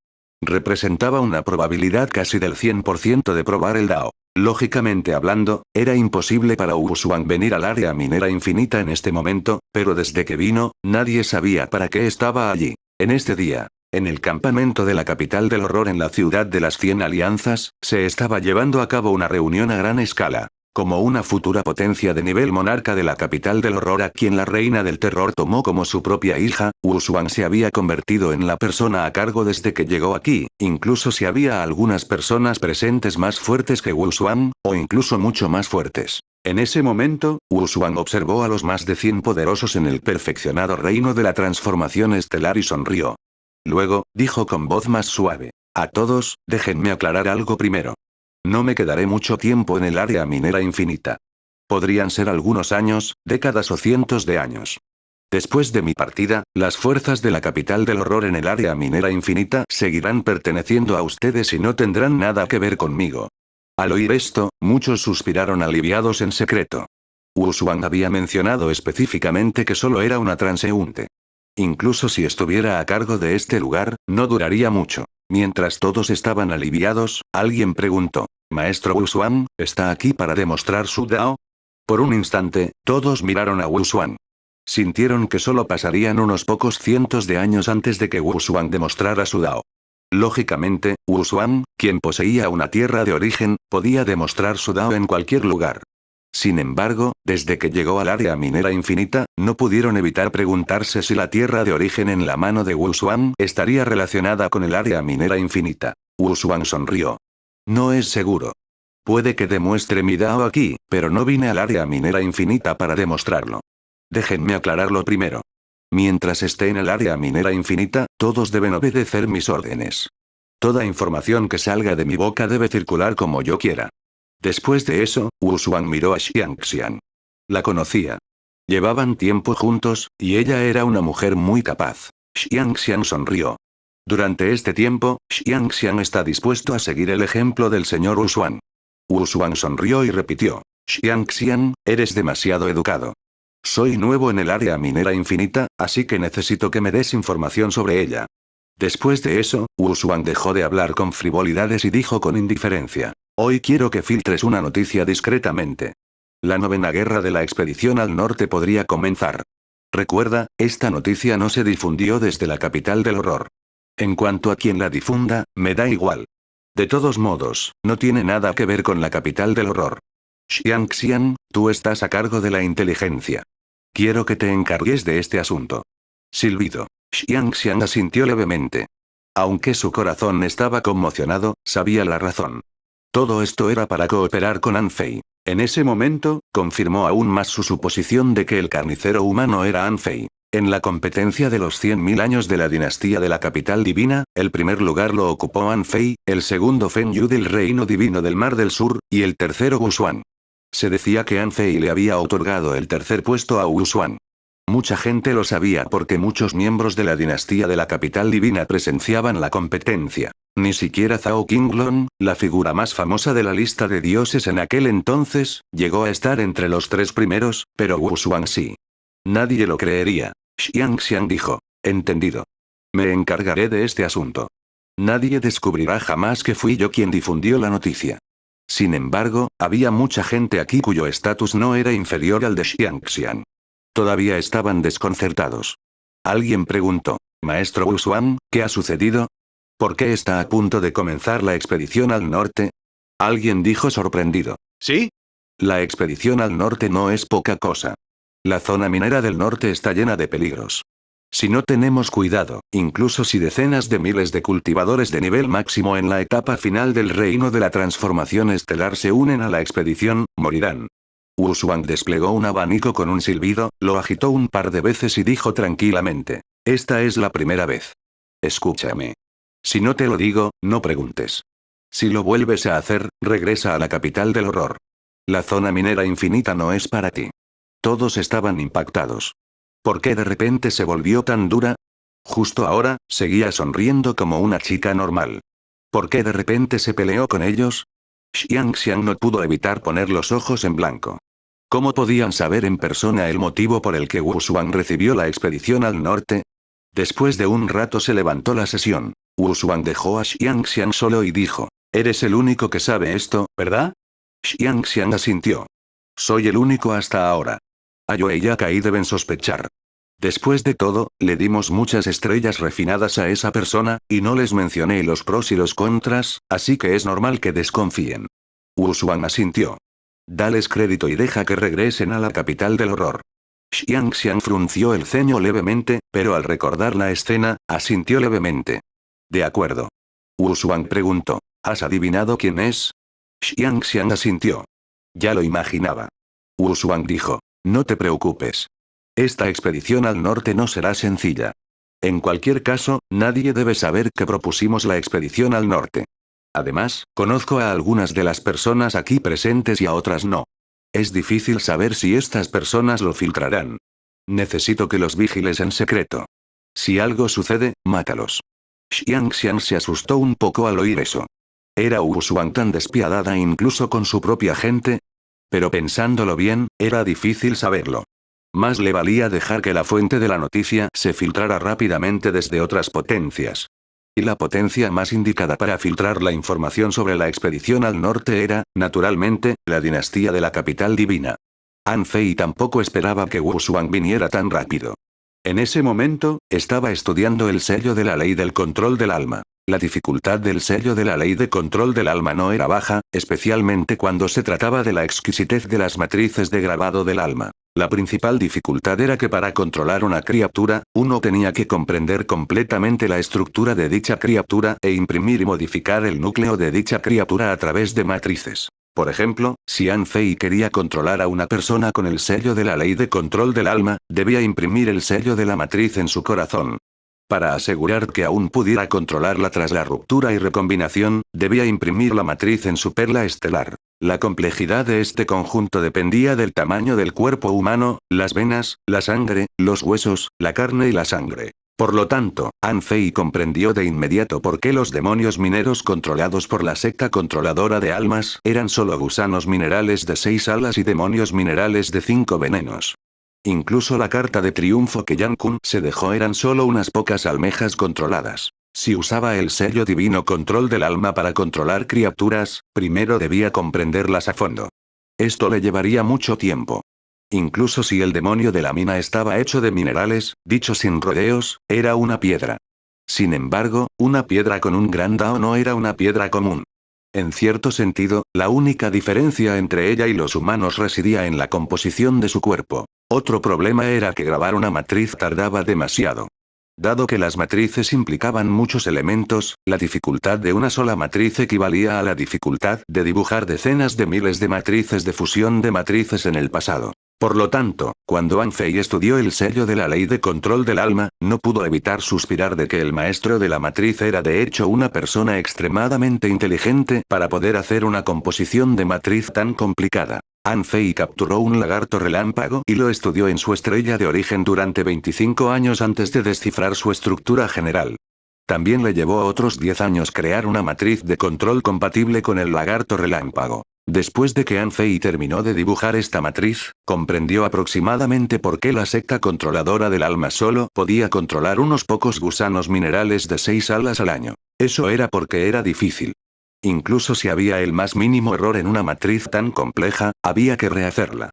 A: Representaba una probabilidad casi del 100% de probar el Dao. Lógicamente hablando, era imposible para Wu Xuan venir al área minera infinita en este momento, pero desde que vino, nadie sabía para qué estaba allí. En este día, en el campamento de la capital del horror en la ciudad de las 100 alianzas, se estaba llevando a cabo una reunión a gran escala. Como una futura potencia de nivel monarca de la capital del horror a quien la reina del terror tomó como su propia hija, Wu Xuan se había convertido en la persona a cargo desde que llegó aquí, incluso si había algunas personas presentes más fuertes que Wu Xuan, o incluso mucho más fuertes. En ese momento, Wu Xuan observó a los más de 100 poderosos en el perfeccionado reino de la transformación estelar y sonrió. Luego, dijo con voz más suave: a todos, déjenme aclarar algo primero. No me quedaré mucho tiempo en el área minera infinita. Podrían ser algunos años, décadas o cientos de años. Después de mi partida, las fuerzas de la capital del horror en el área minera infinita seguirán perteneciendo a ustedes y no tendrán nada que ver conmigo. Al oír esto, muchos suspiraron aliviados en secreto. Wu Xuan había mencionado específicamente que solo era una transeúnte. Incluso si estuviera a cargo de este lugar, no duraría mucho. Mientras todos estaban aliviados, alguien preguntó: «Maestro Wu Xuan, ¿está aquí para demostrar su Dao?». Por un instante, todos miraron a Wu Xuan. Sintieron que solo pasarían unos pocos cientos de años antes de que Wu Xuan demostrara su Dao. Lógicamente, Wu Xuan, quien poseía una tierra de origen, podía demostrar su Dao en cualquier lugar. Sin embargo, desde que llegó al área minera infinita, no pudieron evitar preguntarse si la tierra de origen en la mano de Wu Xuan estaría relacionada con el área minera infinita. Wu Xuan sonrió. No es seguro. Puede que demuestre mi Dao aquí, pero no vine al área minera infinita para demostrarlo. Déjenme aclararlo primero. Mientras esté en el área minera infinita, todos deben obedecer mis órdenes. Toda información que salga de mi boca debe circular como yo quiera. Después de eso, Wu Xuan miró a Xiangxian. La conocía. Llevaban tiempo juntos, y ella era una mujer muy capaz. Xiangxian sonrió. Durante este tiempo, Xiangxian está dispuesto a seguir el ejemplo del señor Wu Xuan. Wu Xuan sonrió y repitió: Xiangxian, eres demasiado educado. Soy nuevo en el área minera infinita, así que necesito que me des información sobre ella. Después de eso, Wu Xuan dejó de hablar con frivolidades y dijo con indiferencia. Hoy quiero que filtres una noticia discretamente. La novena guerra de la expedición al norte podría comenzar. Recuerda, esta noticia no se difundió desde la capital del horror. En cuanto a quien la difunda, me da igual. De todos modos, no tiene nada que ver con la capital del horror. Xiang Xian, tú estás a cargo de la inteligencia. Quiero que te encargues de este asunto. Silbido. Xiang Xian asintió levemente. Aunque su corazón estaba conmocionado, sabía la razón. Todo esto era para cooperar con An Fei. En ese momento, confirmó aún más su suposición de que el carnicero humano era An Fei. En la competencia de los 100.000 años de la dinastía de la capital divina, el primer lugar lo ocupó An Fei, el segundo Feng Yu del reino divino del Mar del Sur, y el tercero Wu Xuan. Se decía que An Fei le había otorgado el tercer puesto a Wu Xuan. Mucha gente lo sabía porque muchos miembros de la dinastía de la capital divina presenciaban la competencia. Ni siquiera Zhao Qinglong, la figura más famosa de la lista de dioses en aquel entonces, llegó a estar entre los 3 primeros, pero Wu Xuan sí. Nadie lo creería. Xiang Xiang dijo. Entendido. Me encargaré de este asunto. Nadie descubrirá jamás que fui yo quien difundió la noticia. Sin embargo, había mucha gente aquí cuyo estatus no era inferior al de Xiang Xiang. Todavía estaban desconcertados. Alguien preguntó, Maestro Wu Xuan, ¿qué ha sucedido? ¿Por qué está a punto de comenzar la expedición al norte? Alguien dijo sorprendido. ¿Sí? La expedición al norte no es poca cosa. La zona minera del norte está llena de peligros. Si no tenemos cuidado, incluso si decenas de miles de cultivadores de nivel máximo en la etapa final del reino de la transformación estelar se unen a la expedición, morirán. Wu Xuan desplegó un abanico con un silbido, lo agitó un par de veces y dijo tranquilamente. Esta es la primera vez. Escúchame. Si no te lo digo, no preguntes. Si lo vuelves a hacer, regresa a la capital del horror. La zona minera infinita no es para ti. Todos estaban impactados. ¿Por qué de repente se volvió tan dura? Justo ahora, seguía sonriendo como una chica normal. ¿Por qué de repente se peleó con ellos? Xiang Xiang no pudo evitar poner los ojos en blanco. ¿Cómo podían saber en persona el motivo por el que Wu Xuan recibió la expedición al norte? Después de un rato se levantó la sesión. Wu Xuan dejó a Xiang Xiang solo y dijo, «Eres el único que sabe esto, ¿verdad?» Xiang Xiang asintió. «Soy el único hasta ahora. Ayo y Yakai deben sospechar. Después de todo, le dimos muchas estrellas refinadas a esa persona, y no les mencioné los pros y los contras, así que es normal que desconfíen». Wu Xuan asintió. «Dales crédito y deja que regresen a la capital del horror». Xiang Xiang frunció el ceño levemente, pero al recordar la escena, asintió levemente. «De acuerdo». Wu Xuan preguntó, «¿Has adivinado quién es?» Xiang Xiang asintió. «Ya lo imaginaba». Wu Xuan dijo, «No te preocupes. Esta expedición al norte no será sencilla. En cualquier caso, nadie debe saber que propusimos la expedición al norte. Además, conozco a algunas de las personas aquí presentes y a otras no. Es difícil saber si estas personas lo filtrarán. Necesito que los vigiles en secreto. Si algo sucede, mátalos». Xiang Xiang se asustó un poco al oír eso. ¿Era Wu Xuan tan despiadada incluso con su propia gente? Pero pensándolo bien, era difícil saberlo. Más le valía dejar que la fuente de la noticia se filtrara rápidamente desde otras potencias. Y la potencia más indicada para filtrar la información sobre la expedición al norte era, naturalmente, la dinastía de la capital divina. An Fei tampoco esperaba que Wu Xuan viniera tan rápido. En ese momento, estaba estudiando el sello de la ley del control del alma. La dificultad del sello de la ley de control del alma no era baja, especialmente cuando se trataba de la exquisitez de las matrices de grabado del alma. La principal dificultad era que para controlar una criatura, uno tenía que comprender completamente la estructura de dicha criatura e imprimir y modificar el núcleo de dicha criatura a través de matrices. Por ejemplo, si An Fei quería controlar a una persona con el sello de la ley de control del alma, debía imprimir el sello de la matriz en su corazón. Para asegurar que aún pudiera controlarla tras la ruptura y recombinación, debía imprimir la matriz en su perla estelar. La complejidad de este conjunto dependía del tamaño del cuerpo humano, las venas, la sangre, los huesos, la carne y la sangre. Por lo tanto, An Fei comprendió de inmediato por qué los demonios mineros controlados por la secta controladora de almas eran solo gusanos minerales de 6 alas y demonios minerales de 5 venenos. Incluso la carta de triunfo que Yang Kun se dejó eran solo unas pocas almejas controladas. Si usaba el sello divino control del alma para controlar criaturas, primero debía comprenderlas a fondo. Esto le llevaría mucho tiempo. Incluso si el demonio de la mina estaba hecho de minerales, dicho sin rodeos, era una piedra. Sin embargo, una piedra con un gran Dao no era una piedra común. En cierto sentido, la única diferencia entre ella y los humanos residía en la composición de su cuerpo. Otro problema era que grabar una matriz tardaba demasiado. Dado que las matrices implicaban muchos elementos, la dificultad de una sola matriz equivalía a la dificultad de dibujar decenas de miles de matrices de fusión de matrices en el pasado. Por lo tanto, cuando Anfei estudió el sello de la ley de control del alma, no pudo evitar suspirar de que el maestro de la matriz era de hecho una persona extremadamente inteligente para poder hacer una composición de matriz tan complicada. Anfei capturó un lagarto relámpago y lo estudió en su estrella de origen durante 25 años antes de descifrar su estructura general. También le llevó otros 10 años crear una matriz de control compatible con el lagarto relámpago. Después de que Anfei terminó de dibujar esta matriz, comprendió aproximadamente por qué la secta controladora del alma solo podía controlar unos pocos gusanos minerales de 6 alas al año. Eso era porque era difícil. Incluso si había el más mínimo error en una matriz tan compleja, había que rehacerla.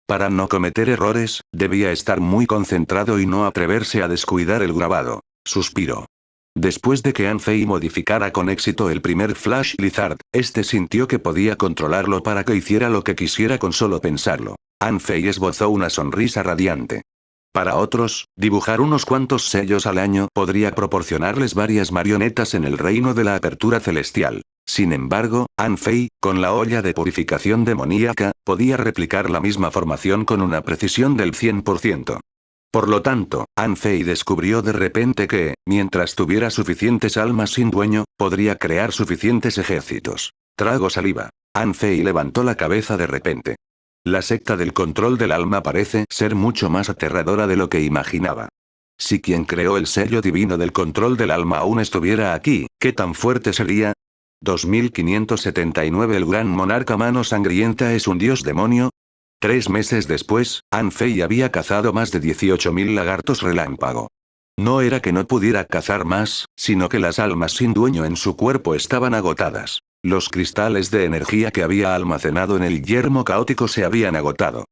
A: Para no cometer errores, debía estar muy concentrado y no atreverse a descuidar el grabado. Suspiró. Después de que Anfei modificara con éxito el primer Flash Lizard, este sintió que podía controlarlo para que hiciera lo que quisiera con solo pensarlo. Anfei esbozó una sonrisa radiante. Para otros, dibujar unos cuantos sellos al año podría proporcionarles varias marionetas en el reino de la apertura celestial. Sin embargo, Anfei, con la olla de purificación demoníaca, podía replicar la misma formación con una precisión del 100%. Por lo tanto, Anfei descubrió de repente que, mientras tuviera suficientes almas sin dueño, podría crear suficientes ejércitos. Trago saliva. Anfei levantó la cabeza de repente. La secta del control del alma parece ser mucho más aterradora de lo que imaginaba. Si quien creó el sello divino del control del alma aún estuviera aquí, ¿qué tan fuerte sería? 2579 El gran monarca mano sangrienta es un dios demonio. 3 meses después, Anfei había cazado más de 18.000 lagartos relámpago. No era que no pudiera cazar más, sino que las almas sin dueño en su cuerpo estaban agotadas. Los cristales de energía que había almacenado en el yermo caótico se habían agotado.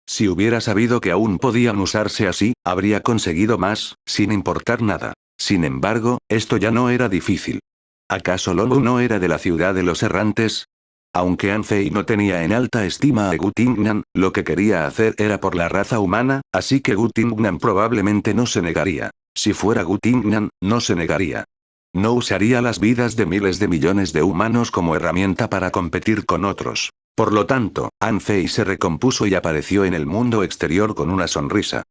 A: Si hubiera sabido que aún podían usarse así, habría conseguido más, sin importar nada. Sin embargo, esto ya no era difícil. ¿Acaso Lobo no era de la ciudad de los errantes? Aunque Anfei no tenía en alta estima a Gu Tingnan, lo que quería hacer era por la raza humana, así que Gu Tingnan probablemente no se negaría. Si fuera Gu Tingnan, no se negaría. No usaría las vidas de miles de millones de humanos como herramienta para competir con otros. Por lo tanto, Anfei se recompuso y apareció en el mundo exterior con una sonrisa.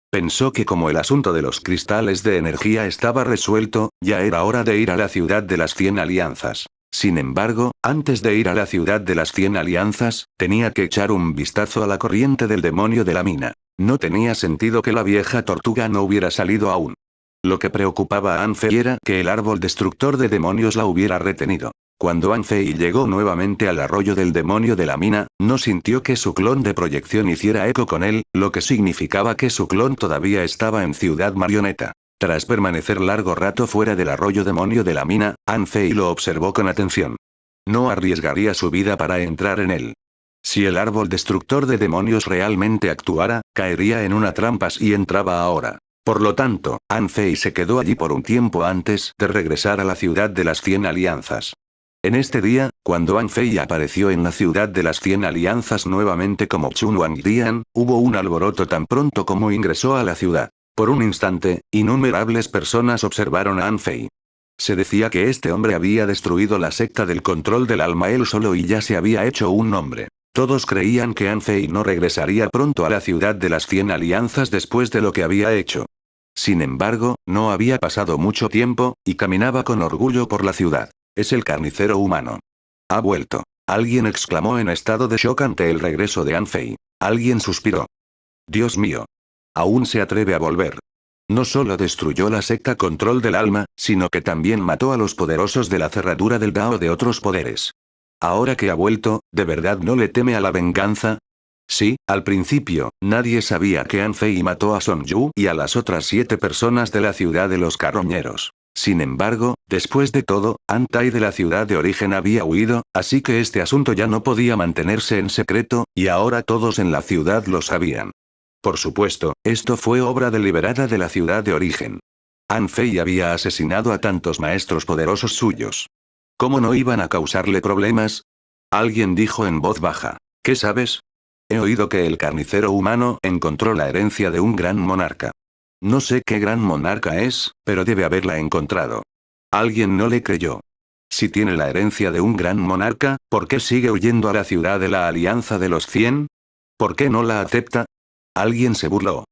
A: Pensó que como el asunto de los cristales de energía estaba resuelto, ya era hora de ir a la ciudad de las 100 alianzas. Sin embargo, antes de ir a la ciudad de las 100 alianzas, tenía que echar un vistazo a la corriente del demonio de la mina. No tenía sentido que la vieja tortuga no hubiera salido aún. Lo que preocupaba a Anfei era que el árbol destructor de demonios la hubiera retenido. Cuando Anfei llegó nuevamente al arroyo del demonio de la mina, no sintió que su clon de proyección hiciera eco con él, lo que significaba que su clon todavía estaba en Ciudad Marioneta. Tras permanecer largo rato fuera del arroyo demonio de la mina, Anfei lo observó con atención. No arriesgaría su vida para entrar en él. Si el árbol destructor de demonios realmente actuara, caería en una trampa si entraba ahora. Por lo tanto, Anfei se quedó allí por un tiempo antes de regresar a la ciudad de las 100 alianzas. En este día, cuando Anfei apareció en la ciudad de las 100 alianzas nuevamente como Chun Wangdian, hubo un alboroto tan pronto como ingresó a la ciudad. Por un instante, innumerables personas observaron a Anfei. Se decía que este hombre había destruido la secta del control del alma él solo y ya se había hecho un nombre. Todos creían que Anfei no regresaría pronto a la ciudad de las 100 alianzas después de lo que había hecho. Sin embargo, no había pasado mucho tiempo, y caminaba con orgullo por la ciudad. Es el carnicero humano. Ha vuelto. Alguien exclamó en estado de shock ante el regreso de Anfei. Alguien suspiró. Dios mío. Aún se atreve a volver. No solo destruyó la secta control del alma, sino que también mató a los poderosos de la cerradura del Dao de otros poderes. Ahora que ha vuelto, ¿de verdad no le teme a la venganza? Sí, al principio, nadie sabía que An Fei mató a Song Yu y a las otras 7 personas de la ciudad de los carroñeros. Sin embargo, después de todo, An Tai de la ciudad de origen había huido, así que este asunto ya no podía mantenerse en secreto, y ahora todos en la ciudad lo sabían. Por supuesto, esto fue obra deliberada de la ciudad de origen. An Fei había asesinado a tantos maestros poderosos suyos. ¿Cómo no iban a causarle problemas? Alguien dijo en voz baja. ¿Qué sabes? He oído que el carnicero humano encontró la herencia de un gran monarca. No sé qué gran monarca es, pero debe haberla encontrado. Alguien no le creyó. Si tiene la herencia de un gran monarca, ¿por qué sigue huyendo a la ciudad de la Alianza de los 100? ¿Por qué no la acepta? Alguien se burló.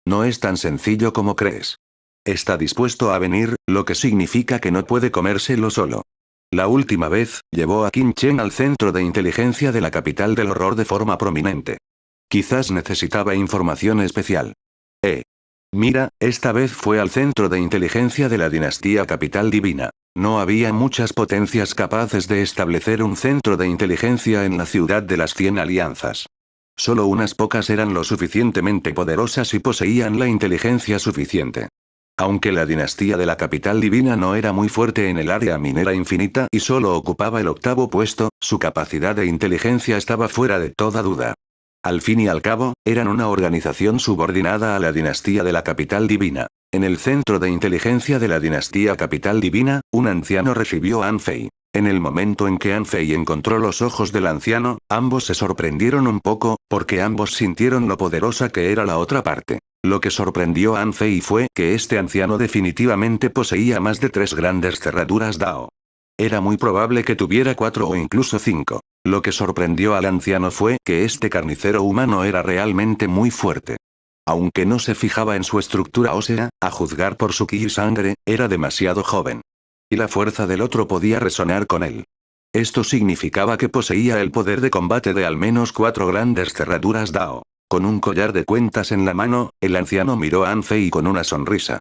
A: No es tan sencillo como crees. Está dispuesto a venir, lo que significa que no puede comérselo solo. La última vez, llevó a Qin Chen al centro de inteligencia de la capital del horror de forma prominente. Quizás necesitaba información especial. Mira, esta vez fue al centro de inteligencia de la dinastía capital divina. No había muchas potencias capaces de establecer un centro de inteligencia en la ciudad de las 100 alianzas. Solo unas pocas eran lo suficientemente poderosas y poseían la inteligencia suficiente. Aunque la dinastía de la capital divina no era muy fuerte en el área minera infinita y solo ocupaba el 8º puesto, su capacidad de inteligencia estaba fuera de toda duda. Al fin y al cabo, eran una organización subordinada a la dinastía de la capital divina. En el centro de inteligencia de la dinastía capital divina, un anciano recibió a An Fei. En el momento en que An Fei encontró los ojos del anciano, ambos se sorprendieron un poco, porque ambos sintieron lo poderosa que era la otra parte. Lo que sorprendió a An Fei fue que este anciano definitivamente poseía más de 3 grandes cerraduras Dao. Era muy probable que tuviera 4 o incluso 5. Lo que sorprendió al anciano fue que este carnicero humano era realmente muy fuerte. Aunque no se fijaba en su estructura ósea, a juzgar por su ki y sangre, era demasiado joven. Y la fuerza del otro podía resonar con él. Esto significaba que poseía el poder de combate de al menos 4 grandes cerraduras Dao. Con un collar de cuentas en la mano, el anciano miró a An Fei con una sonrisa.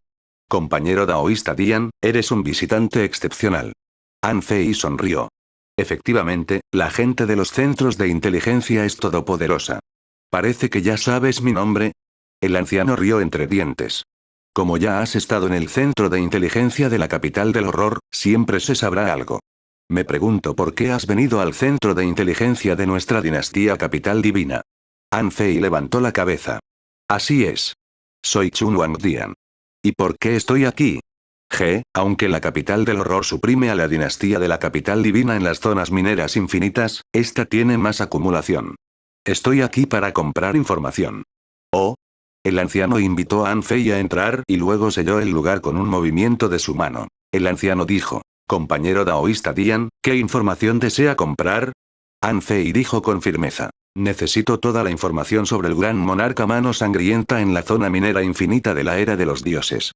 A: Compañero daoísta Dian, eres un visitante excepcional. An Fei sonrió. Efectivamente, la gente de los centros de inteligencia es todopoderosa. Parece que ya sabes mi nombre. El anciano rió entre dientes. Como ya has estado en el centro de inteligencia de la capital del horror, siempre se sabrá algo. Me pregunto por qué has venido al centro de inteligencia de nuestra dinastía capital divina. An Fei levantó la cabeza. Así es. Soy Chun Wangdian. ¿Y por qué estoy aquí? Aunque la capital del horror suprime a la dinastía de la capital divina en las zonas mineras infinitas, esta tiene más acumulación. Estoy aquí para comprar información. Oh. El anciano invitó a An Fei a entrar y luego selló el lugar con un movimiento de su mano. El anciano dijo, compañero daoísta Dian, ¿qué información desea comprar? An Fei dijo con firmeza. Necesito toda la información sobre el gran monarca mano sangrienta en la zona minera infinita de la era de los dioses.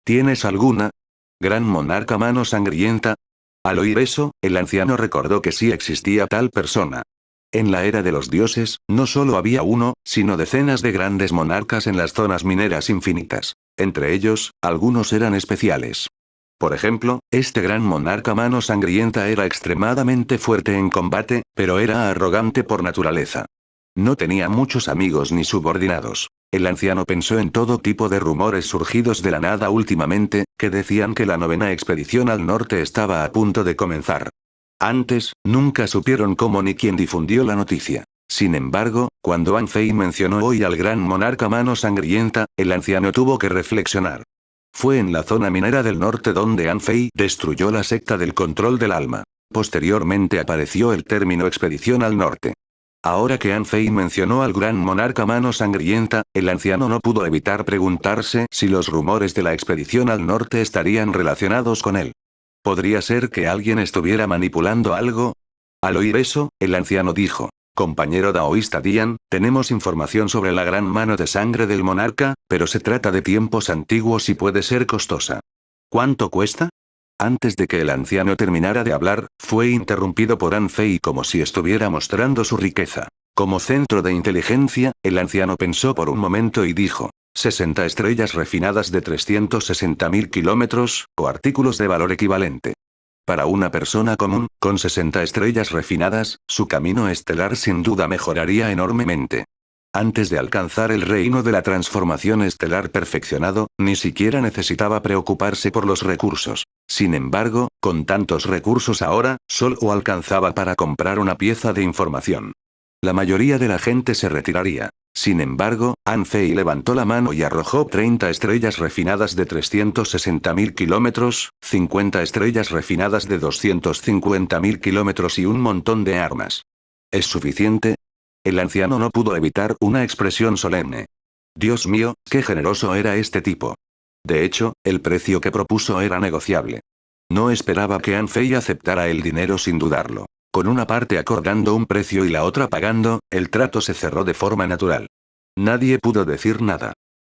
A: ¿Tienes alguna? ¿Gran monarca mano sangrienta? Al oír eso, el anciano recordó que sí existía tal persona. En la era de los dioses, no solo había uno, sino decenas de grandes monarcas en las zonas mineras infinitas. Entre ellos, algunos eran especiales. Por ejemplo, este gran monarca mano sangrienta era extremadamente fuerte en combate, pero era arrogante por naturaleza. No tenía muchos amigos ni subordinados. El anciano pensó en todo tipo de rumores surgidos de la nada últimamente, que decían que la 9ª expedición al norte estaba a punto de comenzar. Antes, nunca supieron cómo ni quién difundió la noticia. Sin embargo, cuando An Fei mencionó hoy al gran monarca mano sangrienta, el anciano tuvo que reflexionar. Fue en la zona minera del norte donde An Fei destruyó la secta del control del alma. Posteriormente apareció el término expedición al norte. Ahora que An Fei mencionó al gran monarca mano sangrienta, el anciano no pudo evitar preguntarse si los rumores de la expedición al norte estarían relacionados con él. ¿Podría ser que alguien estuviera manipulando algo? Al oír eso, el anciano dijo, compañero daoísta Dian, tenemos información sobre la gran mano de sangre del monarca, pero se trata de tiempos antiguos y puede ser costosa. ¿Cuánto cuesta? Antes de que el anciano terminara de hablar, fue interrumpido por An Fei como si estuviera mostrando su riqueza. Como centro de inteligencia, el anciano pensó por un momento y dijo, 60 estrellas refinadas de 360.000 kilómetros, o artículos de valor equivalente. Para una persona común, con 60 estrellas refinadas, su camino estelar sin duda mejoraría enormemente. Antes de alcanzar el reino de la transformación estelar perfeccionado, ni siquiera necesitaba preocuparse por los recursos. Sin embargo, con tantos recursos ahora, solo alcanzaba para comprar una pieza de información. La mayoría de la gente se retiraría. Sin embargo, Anfei levantó la mano y arrojó 30 estrellas refinadas de 360.000 kilómetros, 50 estrellas refinadas de 250.000 kilómetros y un montón de armas. ¿Es suficiente? El anciano no pudo evitar una expresión solemne. Dios mío, qué generoso era este tipo. De hecho, el precio que propuso era negociable. No esperaba que Anfei aceptara el dinero sin dudarlo. Con una parte acordando un precio y la otra pagando, el trato se cerró de forma natural. Nadie pudo decir nada.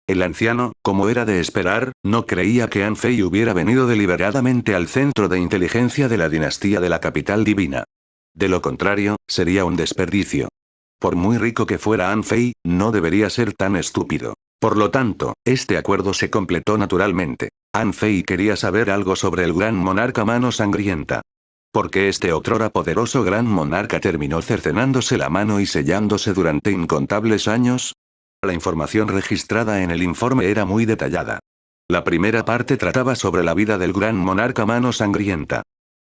A: El anciano, como era de esperar, no creía que Anfei hubiera venido deliberadamente al centro de inteligencia de la dinastía de la capital divina. De lo contrario, sería un desperdicio. Por muy rico que fuera Anfei, no debería ser tan estúpido. Por lo tanto, este acuerdo se completó naturalmente. Anfei quería saber algo sobre el gran monarca Mano Sangrienta. Porque este otrora poderoso gran monarca terminó cercenándose la mano y sellándose durante incontables años. La información registrada en el informe era muy detallada. La primera parte trataba sobre la vida del gran monarca Mano Sangrienta.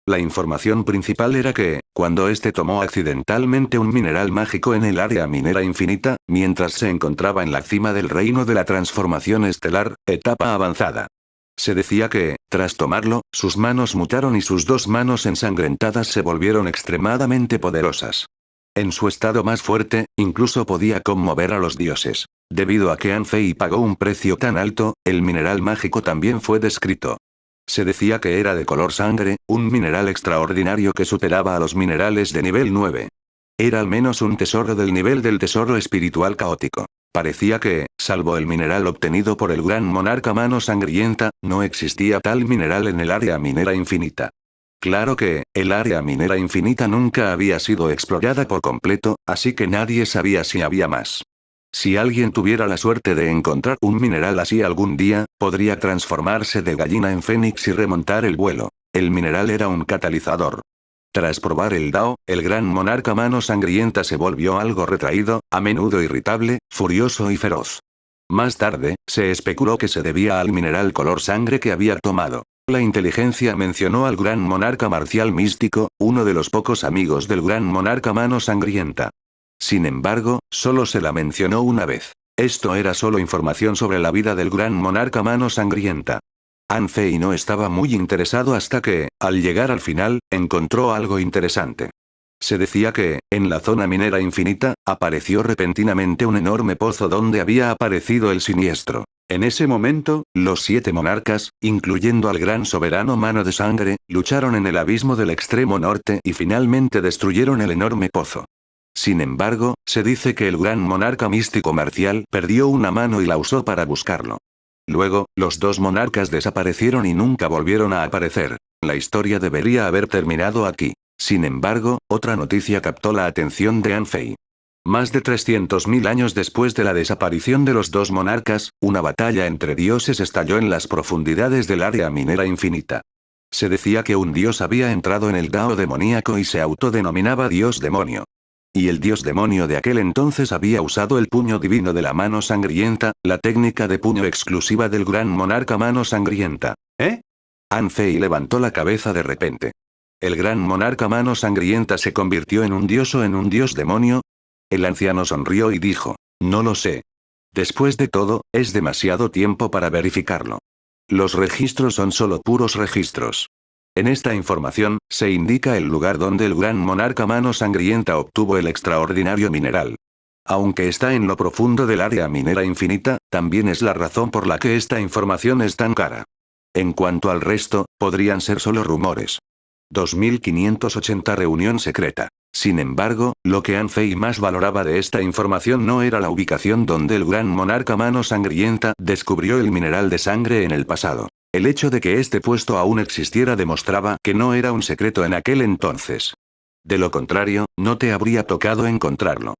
A: La información principal era que, cuando este tomó accidentalmente un mineral mágico en el área minera infinita, mientras se encontraba en la cima del reino de la transformación estelar, etapa avanzada. Se decía que, tras tomarlo, sus manos mutaron y sus dos manos ensangrentadas se volvieron extremadamente poderosas. En su estado más fuerte, incluso podía conmover a los dioses. Debido a que Anfei pagó un precio tan alto, el mineral mágico también fue descrito. Se decía que era de color sangre, un mineral extraordinario que superaba a los minerales de nivel 9. Era al menos un tesoro del nivel del tesoro espiritual caótico. Parecía que, salvo el mineral obtenido por el gran monarca Mano Sangrienta, no existía tal mineral en el área minera infinita. Claro que, el área minera infinita nunca había sido explorada por completo, así que nadie sabía si había más. Si alguien tuviera la suerte de encontrar un mineral así algún día, podría transformarse de gallina en fénix y remontar el vuelo. El mineral era un catalizador. Tras probar el Dao, el gran monarca Mano Sangrienta se volvió algo retraído, a menudo irritable, furioso y feroz. Más tarde, se especuló que se debía al mineral color sangre que había tomado. La inteligencia mencionó al gran monarca marcial místico, uno de los pocos amigos del gran monarca Mano Sangrienta. Sin embargo, solo se la mencionó una vez. Esto era solo información sobre la vida del gran monarca Mano Sangrienta. Anfei no estaba muy interesado hasta que, al llegar al final, encontró algo interesante. Se decía que, en la zona minera infinita, apareció repentinamente un enorme pozo donde había aparecido el siniestro. En ese momento, los 7 monarcas, incluyendo al gran soberano Mano de Sangre, lucharon en el abismo del extremo norte y finalmente destruyeron el enorme pozo. Sin embargo, se dice que el gran monarca místico marcial perdió una mano y la usó para buscarlo. Luego, los 2 monarcas desaparecieron y nunca volvieron a aparecer. La historia debería haber terminado aquí. Sin embargo, otra noticia captó la atención de Anfei. Más de 300.000 años después de la desaparición de los 2 monarcas, una batalla entre dioses estalló en las profundidades del área minera infinita. Se decía que un dios había entrado en el Dao demoníaco y se autodenominaba Dios Demonio. Y el dios demonio de aquel entonces había usado el puño divino de la Mano Sangrienta, la técnica de puño exclusiva del gran monarca Mano Sangrienta. ¿Eh? Anfei levantó la cabeza de repente. ¿El gran monarca Mano Sangrienta se convirtió en un dios o en un dios demonio? El anciano sonrió y dijo, no lo sé. Después de todo, es demasiado tiempo para verificarlo. Los registros son solo puros registros. En esta información, se indica el lugar donde el gran monarca Mano Sangrienta obtuvo el extraordinario mineral. Aunque está en lo profundo del área minera infinita, también es la razón por la que esta información es tan cara. En cuanto al resto, podrían ser solo rumores. 2580 reunión secreta. Sin embargo, lo que Anfei más valoraba de esta información no era la ubicación donde el gran monarca Mano Sangrienta descubrió el mineral de sangre en el pasado. El hecho de que este puesto aún existiera demostraba que no era un secreto en aquel entonces. De lo contrario, no te habría tocado encontrarlo.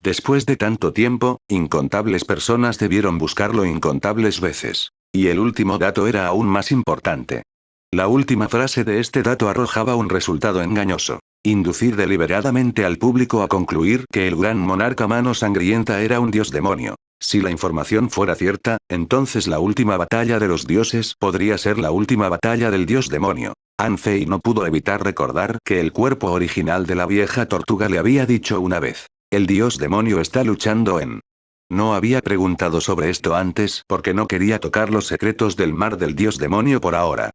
A: Después de tanto tiempo, incontables personas debieron buscarlo incontables veces. Y el último dato era aún más importante. La última frase de este dato arrojaba un resultado engañoso. Inducir deliberadamente al público a concluir que el gran monarca Mano Sangrienta era un dios demonio. Si la información fuera cierta, entonces la última batalla de los dioses podría ser la última batalla del dios demonio. Anfei no pudo evitar recordar que el cuerpo original de la vieja tortuga le había dicho una vez: el dios demonio está luchando en... No había preguntado sobre esto antes porque no quería tocar los secretos del mar del dios demonio por ahora.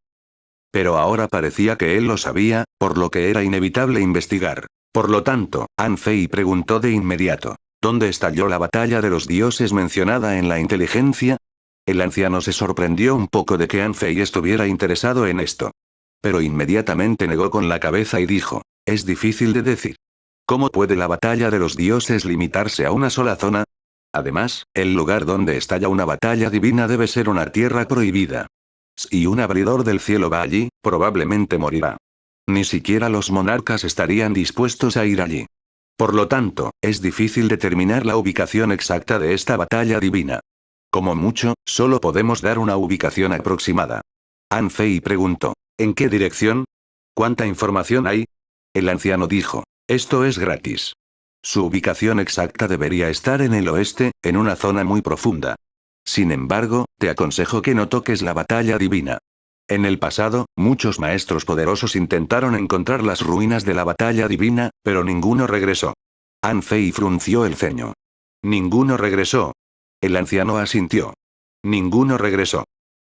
A: Pero ahora parecía que él lo sabía, por lo que era inevitable investigar. Por lo tanto, Anfei preguntó de inmediato: ¿dónde estalló la batalla de los dioses mencionada en la inteligencia? El anciano se sorprendió un poco de que Anfei estuviera interesado en esto. Pero inmediatamente negó con la cabeza y dijo: es difícil de decir. ¿Cómo puede la batalla de los dioses limitarse a una sola zona? Además, el lugar donde estalla una batalla divina debe ser una tierra prohibida. Si un abridor del cielo va allí, probablemente morirá. Ni siquiera los monarcas estarían dispuestos a ir allí. Por lo tanto, es difícil determinar la ubicación exacta de esta batalla divina. Como mucho, solo podemos dar una ubicación aproximada. Anfei preguntó: ¿en qué dirección? ¿Cuánta información hay? El anciano dijo: esto es gratis. Su ubicación exacta debería estar en el oeste, en una zona muy profunda. Sin embargo, te aconsejo que no toques la batalla divina. En el pasado, muchos maestros poderosos intentaron encontrar las ruinas de la batalla divina, pero ninguno regresó. Anfei frunció el ceño. ¿Ninguno regresó? El anciano asintió. Ninguno regresó.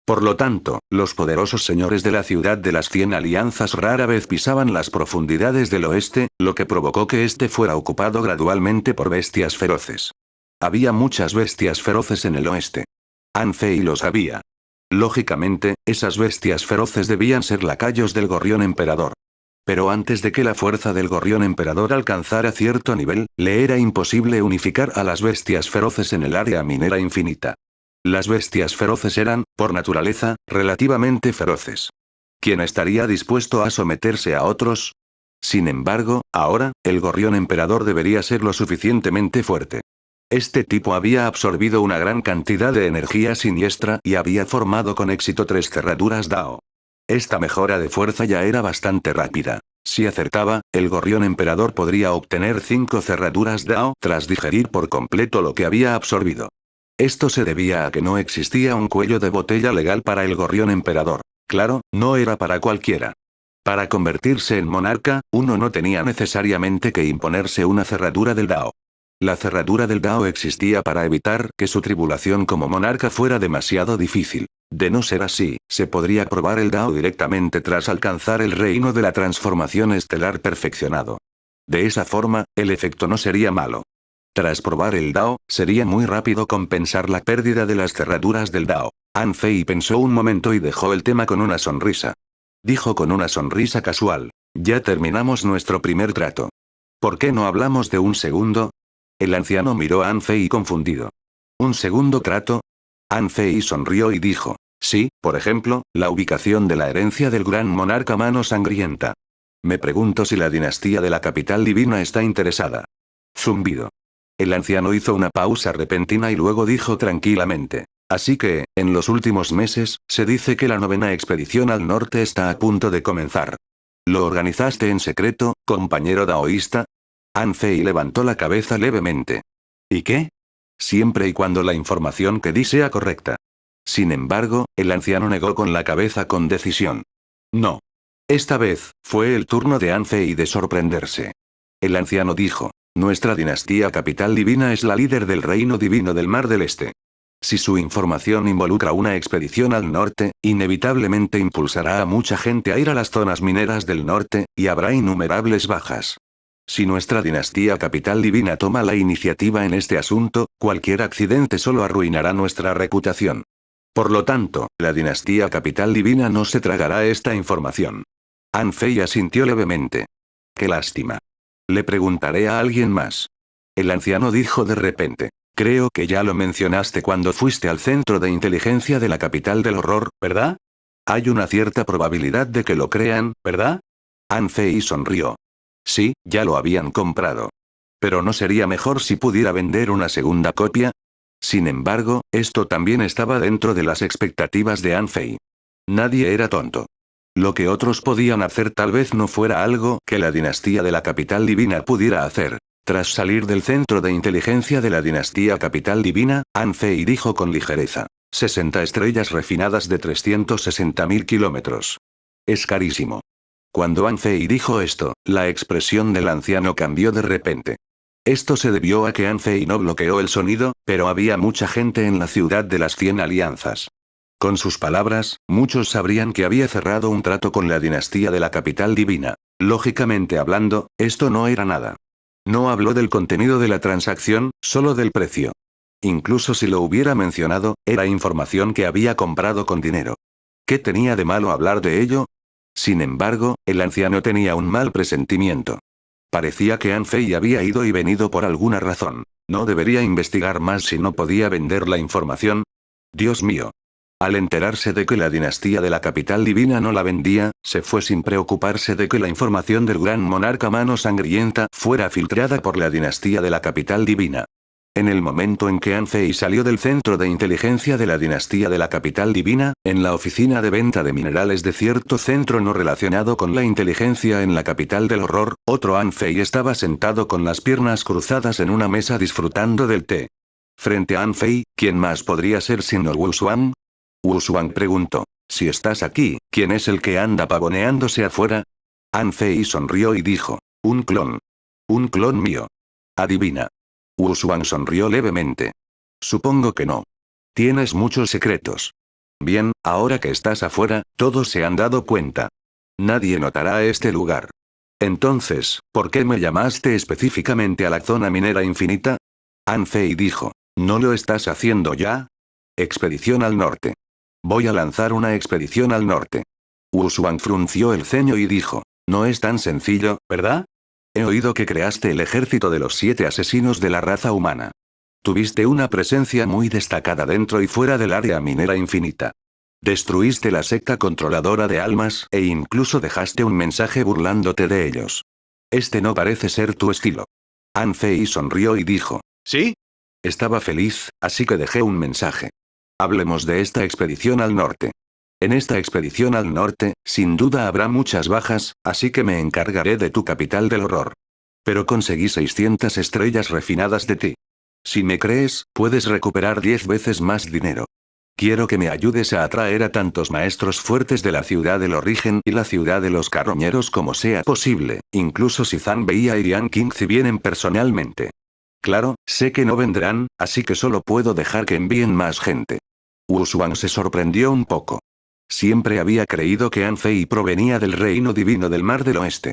A: Por lo tanto, los poderosos señores de la ciudad de las 100 alianzas rara vez pisaban las profundidades del oeste, lo que provocó que este fuera ocupado gradualmente por bestias feroces. Había muchas bestias feroces en el oeste. Anfei lo sabía. Lógicamente, esas bestias feroces debían ser lacayos del gorrión emperador. Pero antes de que la fuerza del gorrión emperador alcanzara cierto nivel, le era imposible unificar a las bestias feroces en el área minera infinita. Las bestias feroces eran, por naturaleza, relativamente feroces. ¿Quién estaría dispuesto a someterse a otros? Sin embargo, ahora, el gorrión emperador debería ser lo suficientemente fuerte. Este tipo había absorbido una gran cantidad de energía siniestra y había formado con éxito 3 cerraduras Dao. Esta mejora de fuerza ya era bastante rápida. Si acertaba, el gorrión emperador podría obtener 5 cerraduras Dao tras digerir por completo lo que había absorbido. Esto se debía a que no existía un cuello de botella legal para el gorrión emperador. Claro, no era para cualquiera. Para convertirse en monarca, uno no tenía necesariamente que imponerse una cerradura del Dao. La cerradura del Dao existía para evitar que su tribulación como monarca fuera demasiado difícil. De no ser así, se podría probar el Dao directamente tras alcanzar el reino de la transformación estelar perfeccionado. De esa forma, el efecto no sería malo. Tras probar el Dao, sería muy rápido compensar la pérdida de las cerraduras del Dao. Anfei pensó un momento y dejó el tema con una sonrisa. Dijo con una sonrisa casual: ya terminamos nuestro primer trato. ¿Por qué no hablamos de un segundo? El anciano miró a Anfei confundido. ¿Un segundo trato? Anfei sonrió y dijo: sí, por ejemplo, la ubicación de la herencia del gran monarca Mano Sangrienta. Me pregunto si la dinastía de la capital divina está interesada. Zumbido. El anciano hizo una pausa repentina y luego dijo tranquilamente: así que, en los últimos meses, se dice que la 9ª expedición al norte está a punto de comenzar. ¿Lo organizaste en secreto, compañero daoísta? Anfei levantó la cabeza levemente. ¿Y qué? Siempre y cuando la información que di sea correcta. Sin embargo, el anciano negó con la cabeza con decisión. No. Esta vez, fue el turno de Anfei de sorprenderse. El anciano dijo: nuestra dinastía capital divina es la líder del reino divino del Mar del Este. Si su información involucra una expedición al norte, inevitablemente impulsará a mucha gente a ir a las zonas mineras del norte, y habrá innumerables bajas. Si nuestra dinastía capital divina toma la iniciativa en este asunto, cualquier accidente solo arruinará nuestra reputación. Por lo tanto, la dinastía capital divina no se tragará esta información. Anfei asintió levemente. Qué lástima. Le preguntaré a alguien más. El anciano dijo de repente: creo que ya lo mencionaste cuando fuiste al centro de inteligencia de la capital del horror, ¿verdad? Hay una cierta probabilidad de que lo crean, ¿verdad? Anfei sonrió. Sí, ya lo habían comprado. Pero ¿no sería mejor si pudiera vender una segunda copia? Sin embargo, esto también estaba dentro de las expectativas de Anfei. Nadie era tonto. Lo que otros podían hacer tal vez no fuera algo que la dinastía de la capital divina pudiera hacer. Tras salir del centro de inteligencia de la dinastía capital divina, An Fei dijo con ligereza. 60 estrellas refinadas de 360.000 kilómetros. Es carísimo. Cuando An Fei dijo esto, la expresión del anciano cambió de repente. Esto se debió a que An Fei no bloqueó el sonido, pero había mucha gente en la ciudad de las 100 alianzas. Con sus palabras, muchos sabrían que había cerrado un trato con la dinastía de la capital divina. Lógicamente hablando, esto no era nada. No habló del contenido de la transacción, solo del precio. Incluso si lo hubiera mencionado, era información que había comprado con dinero. ¿Qué tenía de malo hablar de ello? Sin embargo, el anciano tenía un mal presentimiento. Parecía que An Fei había ido y venido por alguna razón. ¿No debería investigar más si no podía vender la información? Dios mío. Al enterarse de que la dinastía de la capital divina no la vendía, se fue sin preocuparse de que la información del gran monarca Mano Sangrienta fuera filtrada por la dinastía de la capital divina. En el momento en que An Fei salió del centro de inteligencia de la dinastía de la capital divina, en la oficina de venta de minerales de cierto centro no relacionado con la inteligencia en la capital del horror, otro An Fei estaba sentado con las piernas cruzadas en una mesa disfrutando del té. Frente a An Fei, ¿quién más podría ser sino Wu Xuan? Wu Xuan preguntó. Si estás aquí, ¿quién es el que anda pavoneándose afuera? An Fei sonrió y dijo. Un clon. Un clon mío. Adivina. Wu Xuan sonrió levemente. Supongo que no. Tienes muchos secretos. Bien, ahora que estás afuera, todos se han dado cuenta. Nadie notará este lugar. Entonces, ¿por qué me llamaste específicamente a la zona minera infinita? An Fei dijo. ¿No lo estás haciendo ya? Expedición al norte. Voy a lanzar una expedición al norte. Wu Xuan frunció el ceño y dijo. No es tan sencillo, ¿verdad? He oído que creaste el ejército de los 7 asesinos de la raza humana. Tuviste una presencia muy destacada dentro y fuera del área minera infinita. Destruiste la secta controladora de almas e incluso dejaste un mensaje burlándote de ellos. Este no parece ser tu estilo. An Fei sonrió y dijo. ¿Sí? Estaba feliz, así que dejé un mensaje. Hablemos de esta expedición al norte. En esta expedición al norte, sin duda habrá muchas bajas, así que me encargaré de tu capital del horror. Pero conseguí 600 estrellas refinadas de ti. Si me crees, puedes recuperar 10 veces más dinero. Quiero que me ayudes a atraer a tantos maestros fuertes de la ciudad del origen y la ciudad de los carroñeros como sea posible, incluso si Zhang Bei y Yan Qingzi vienen personalmente. Claro, sé que no vendrán, así que solo puedo dejar que envíen más gente. Wu Xuan se sorprendió un poco. Siempre había creído que An Fei provenía del reino divino del Mar del Oeste.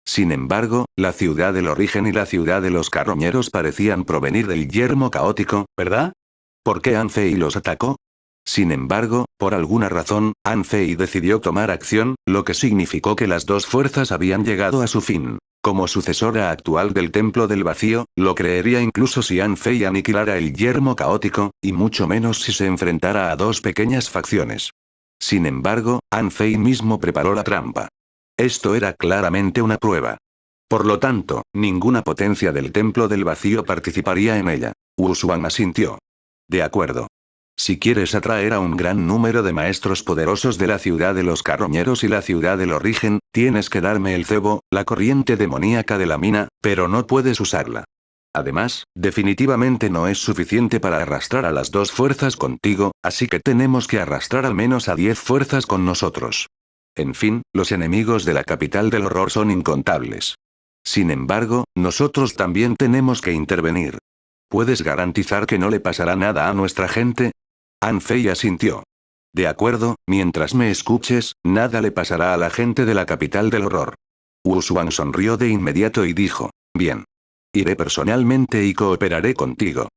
A: Sin embargo, la ciudad del origen y la ciudad de los carroñeros parecían provenir del yermo caótico, ¿verdad? ¿Por qué An Fei los atacó? Sin embargo, por alguna razón, An Fei decidió tomar acción, lo que significó que las dos fuerzas habían llegado a su fin. Como sucesora actual del Templo del Vacío, lo creería incluso si An Fei aniquilara el yermo caótico, y mucho menos si se enfrentara a dos pequeñas facciones. Sin embargo, An Fei mismo preparó la trampa. Esto era claramente una prueba. Por lo tanto, ninguna potencia del Templo del Vacío participaría en ella. Wu Xuan asintió. De acuerdo. Si quieres atraer a un gran número de maestros poderosos de la ciudad de los carroñeros y la ciudad del origen, tienes que darme el cebo, la corriente demoníaca de la mina, pero no puedes usarla. Además, definitivamente no es suficiente para arrastrar a las dos fuerzas contigo, así que tenemos que arrastrar al menos a 10 fuerzas con nosotros. En fin, los enemigos de la capital del horror son incontables. Sin embargo, nosotros también tenemos que intervenir. ¿Puedes garantizar que no le pasará nada a nuestra gente? An Fei asintió. De acuerdo, mientras me escuches, nada le pasará a la gente de la capital del horror. Wu Xuan sonrió de inmediato y dijo. Bien. Iré personalmente y cooperaré contigo.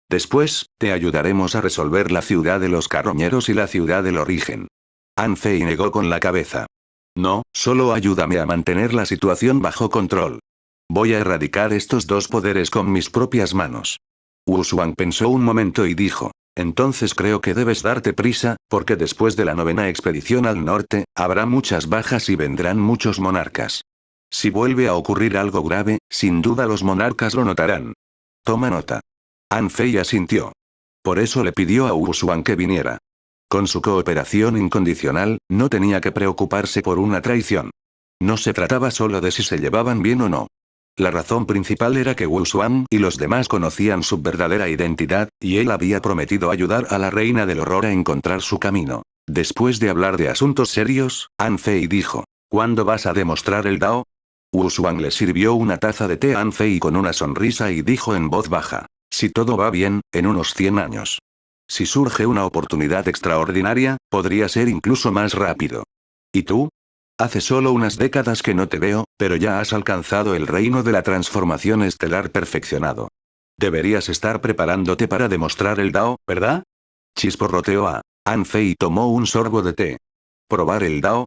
A: Después, te ayudaremos a resolver la ciudad de los carroñeros y la ciudad del origen. An Fei negó con la cabeza. No, solo ayúdame a mantener la situación bajo control. Voy a erradicar estos dos poderes con mis propias manos. Wu Xuan pensó un momento y dijo. Entonces creo que debes darte prisa, porque después de la 9ª expedición al norte, habrá muchas bajas y vendrán muchos monarcas. Si vuelve a ocurrir algo grave, sin duda los monarcas lo notarán. Toma nota. An Fei asintió. Por eso le pidió a Wu Xuan que viniera. Con su cooperación incondicional, no tenía que preocuparse por una traición. No se trataba solo de si se llevaban bien o no. La razón principal era que Wu Xuan y los demás conocían su verdadera identidad, y él había prometido ayudar a la reina del horror a encontrar su camino. Después de hablar de asuntos serios, An Fei dijo: ¿Cuándo vas a demostrar el Dao? Wu Xuan le sirvió una taza de té a An Fei con una sonrisa y dijo en voz baja: si todo va bien, en unos 100 años. Si surge una oportunidad extraordinaria, podría ser incluso más rápido. ¿Y tú? Hace solo unas décadas que no te veo, pero ya has alcanzado el reino de la transformación estelar perfeccionado. Deberías estar preparándote para demostrar el Dao, ¿verdad? Chisporroteó a An Fei y tomó un sorbo de té. ¿Probar el Dao?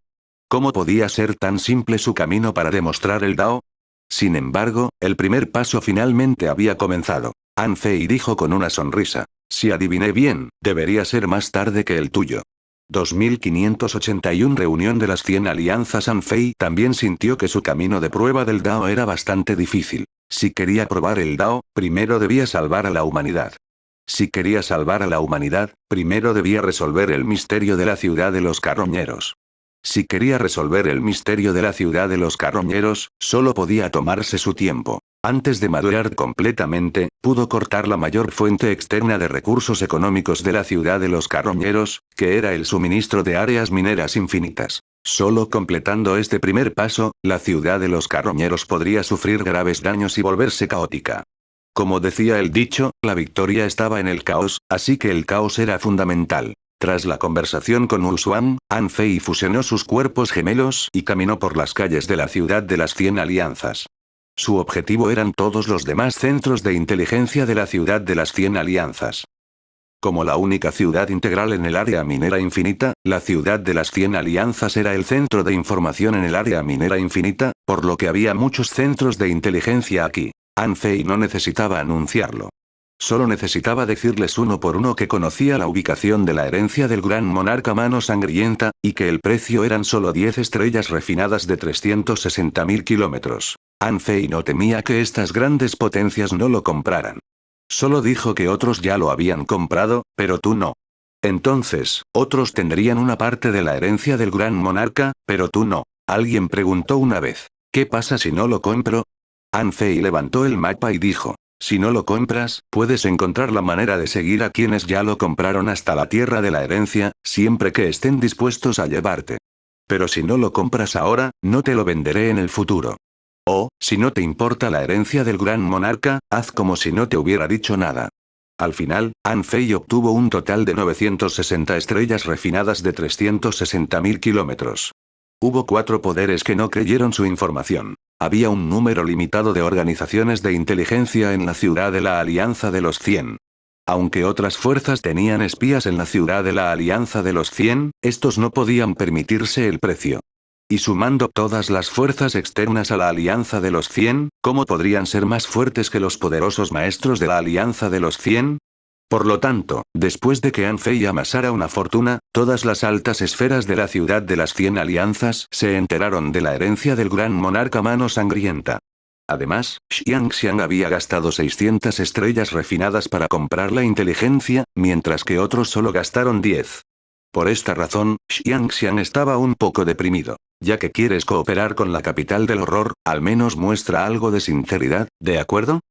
A: ¿Cómo podía ser tan simple su camino para demostrar el Dao? Sin embargo, el primer paso finalmente había comenzado. An Fei dijo con una sonrisa: si adiviné bien, debería ser más tarde que el tuyo. 2581 Reunión de las 100 alianzas. An Fei también sintió que su camino de prueba del Dao era bastante difícil. Si quería probar el Dao, primero debía salvar a la humanidad. Si quería salvar a la humanidad, primero debía resolver el misterio de la ciudad de los carroñeros. Si quería resolver el misterio de la ciudad de los carroñeros, solo podía tomarse su tiempo. Antes de madurar completamente, pudo cortar la mayor fuente externa de recursos económicos de la ciudad de los carroñeros, que era el suministro de áreas mineras infinitas. Solo completando este primer paso, la ciudad de los carroñeros podría sufrir graves daños y volverse caótica. Como decía el dicho, la victoria estaba en el caos, así que el caos era fundamental. Tras la conversación con Wu Xuan, An Fei fusionó sus cuerpos gemelos y caminó por las calles de la ciudad de las 100 alianzas. Su objetivo eran todos los demás centros de inteligencia de la ciudad de las 100 alianzas. Como la única ciudad integral en el área minera infinita, la ciudad de las 100 alianzas era el centro de información en el área minera infinita, por lo que había muchos centros de inteligencia aquí. An Fei no necesitaba anunciarlo. Solo necesitaba decirles uno por uno que conocía la ubicación de la herencia del gran monarca Mano Sangrienta, y que el precio eran solo 10 estrellas refinadas de 360.000 kilómetros. An Fei no temía que estas grandes potencias no lo compraran. Solo dijo que otros ya lo habían comprado, pero tú no. Entonces, otros tendrían una parte de la herencia del gran monarca, pero tú no. Alguien preguntó una vez: ¿qué pasa si no lo compro? An Fei levantó el mapa y dijo: si no lo compras, puedes encontrar la manera de seguir a quienes ya lo compraron hasta la tierra de la herencia, siempre que estén dispuestos a llevarte. Pero si no lo compras ahora, no te lo venderé en el futuro. O, si no te importa la herencia del gran monarca, haz como si no te hubiera dicho nada. Al final, An Fei obtuvo un total de 960 estrellas refinadas de 360.000 kilómetros. Hubo 4 poderes que no creyeron su información. Había un número limitado de organizaciones de inteligencia en la ciudad de la Alianza de los 100. Aunque otras fuerzas tenían espías en la ciudad de la Alianza de los 100, estos no podían permitirse el precio. Y sumando todas las fuerzas externas a la Alianza de los 100, ¿cómo podrían ser más fuertes que los poderosos maestros de la Alianza de los 100? Por lo tanto, después de que An Fei amasara una fortuna, todas las altas esferas de la ciudad de las 100 alianzas se enteraron de la herencia del gran monarca Mano Sangrienta. Además, Xiangxiang había gastado 600 estrellas refinadas para comprar la inteligencia, mientras que otros solo gastaron 10. Por esta razón, Xiangxiang estaba un poco deprimido. Ya que quieres cooperar con la capital del horror, al menos muestra algo de sinceridad, ¿de acuerdo?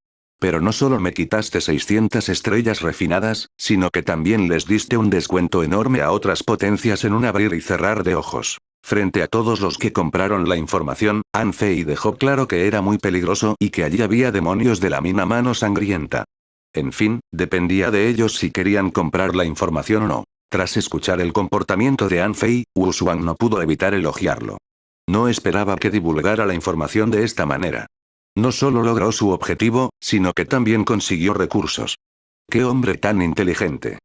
A: Pero no solo me quitaste 600 estrellas refinadas, sino que también les diste un descuento enorme a otras potencias en un abrir y cerrar de ojos. Frente a todos los que compraron la información, An Fei dejó claro que era muy peligroso y que allí había demonios de la mina Mano Sangrienta. En fin, dependía de ellos si querían comprar la información o no. Tras escuchar el comportamiento de An Fei, Wu Xuan no pudo evitar elogiarlo. No esperaba que divulgara la información de esta manera. No solo logró su objetivo, sino que también consiguió recursos. ¡Qué hombre tan inteligente!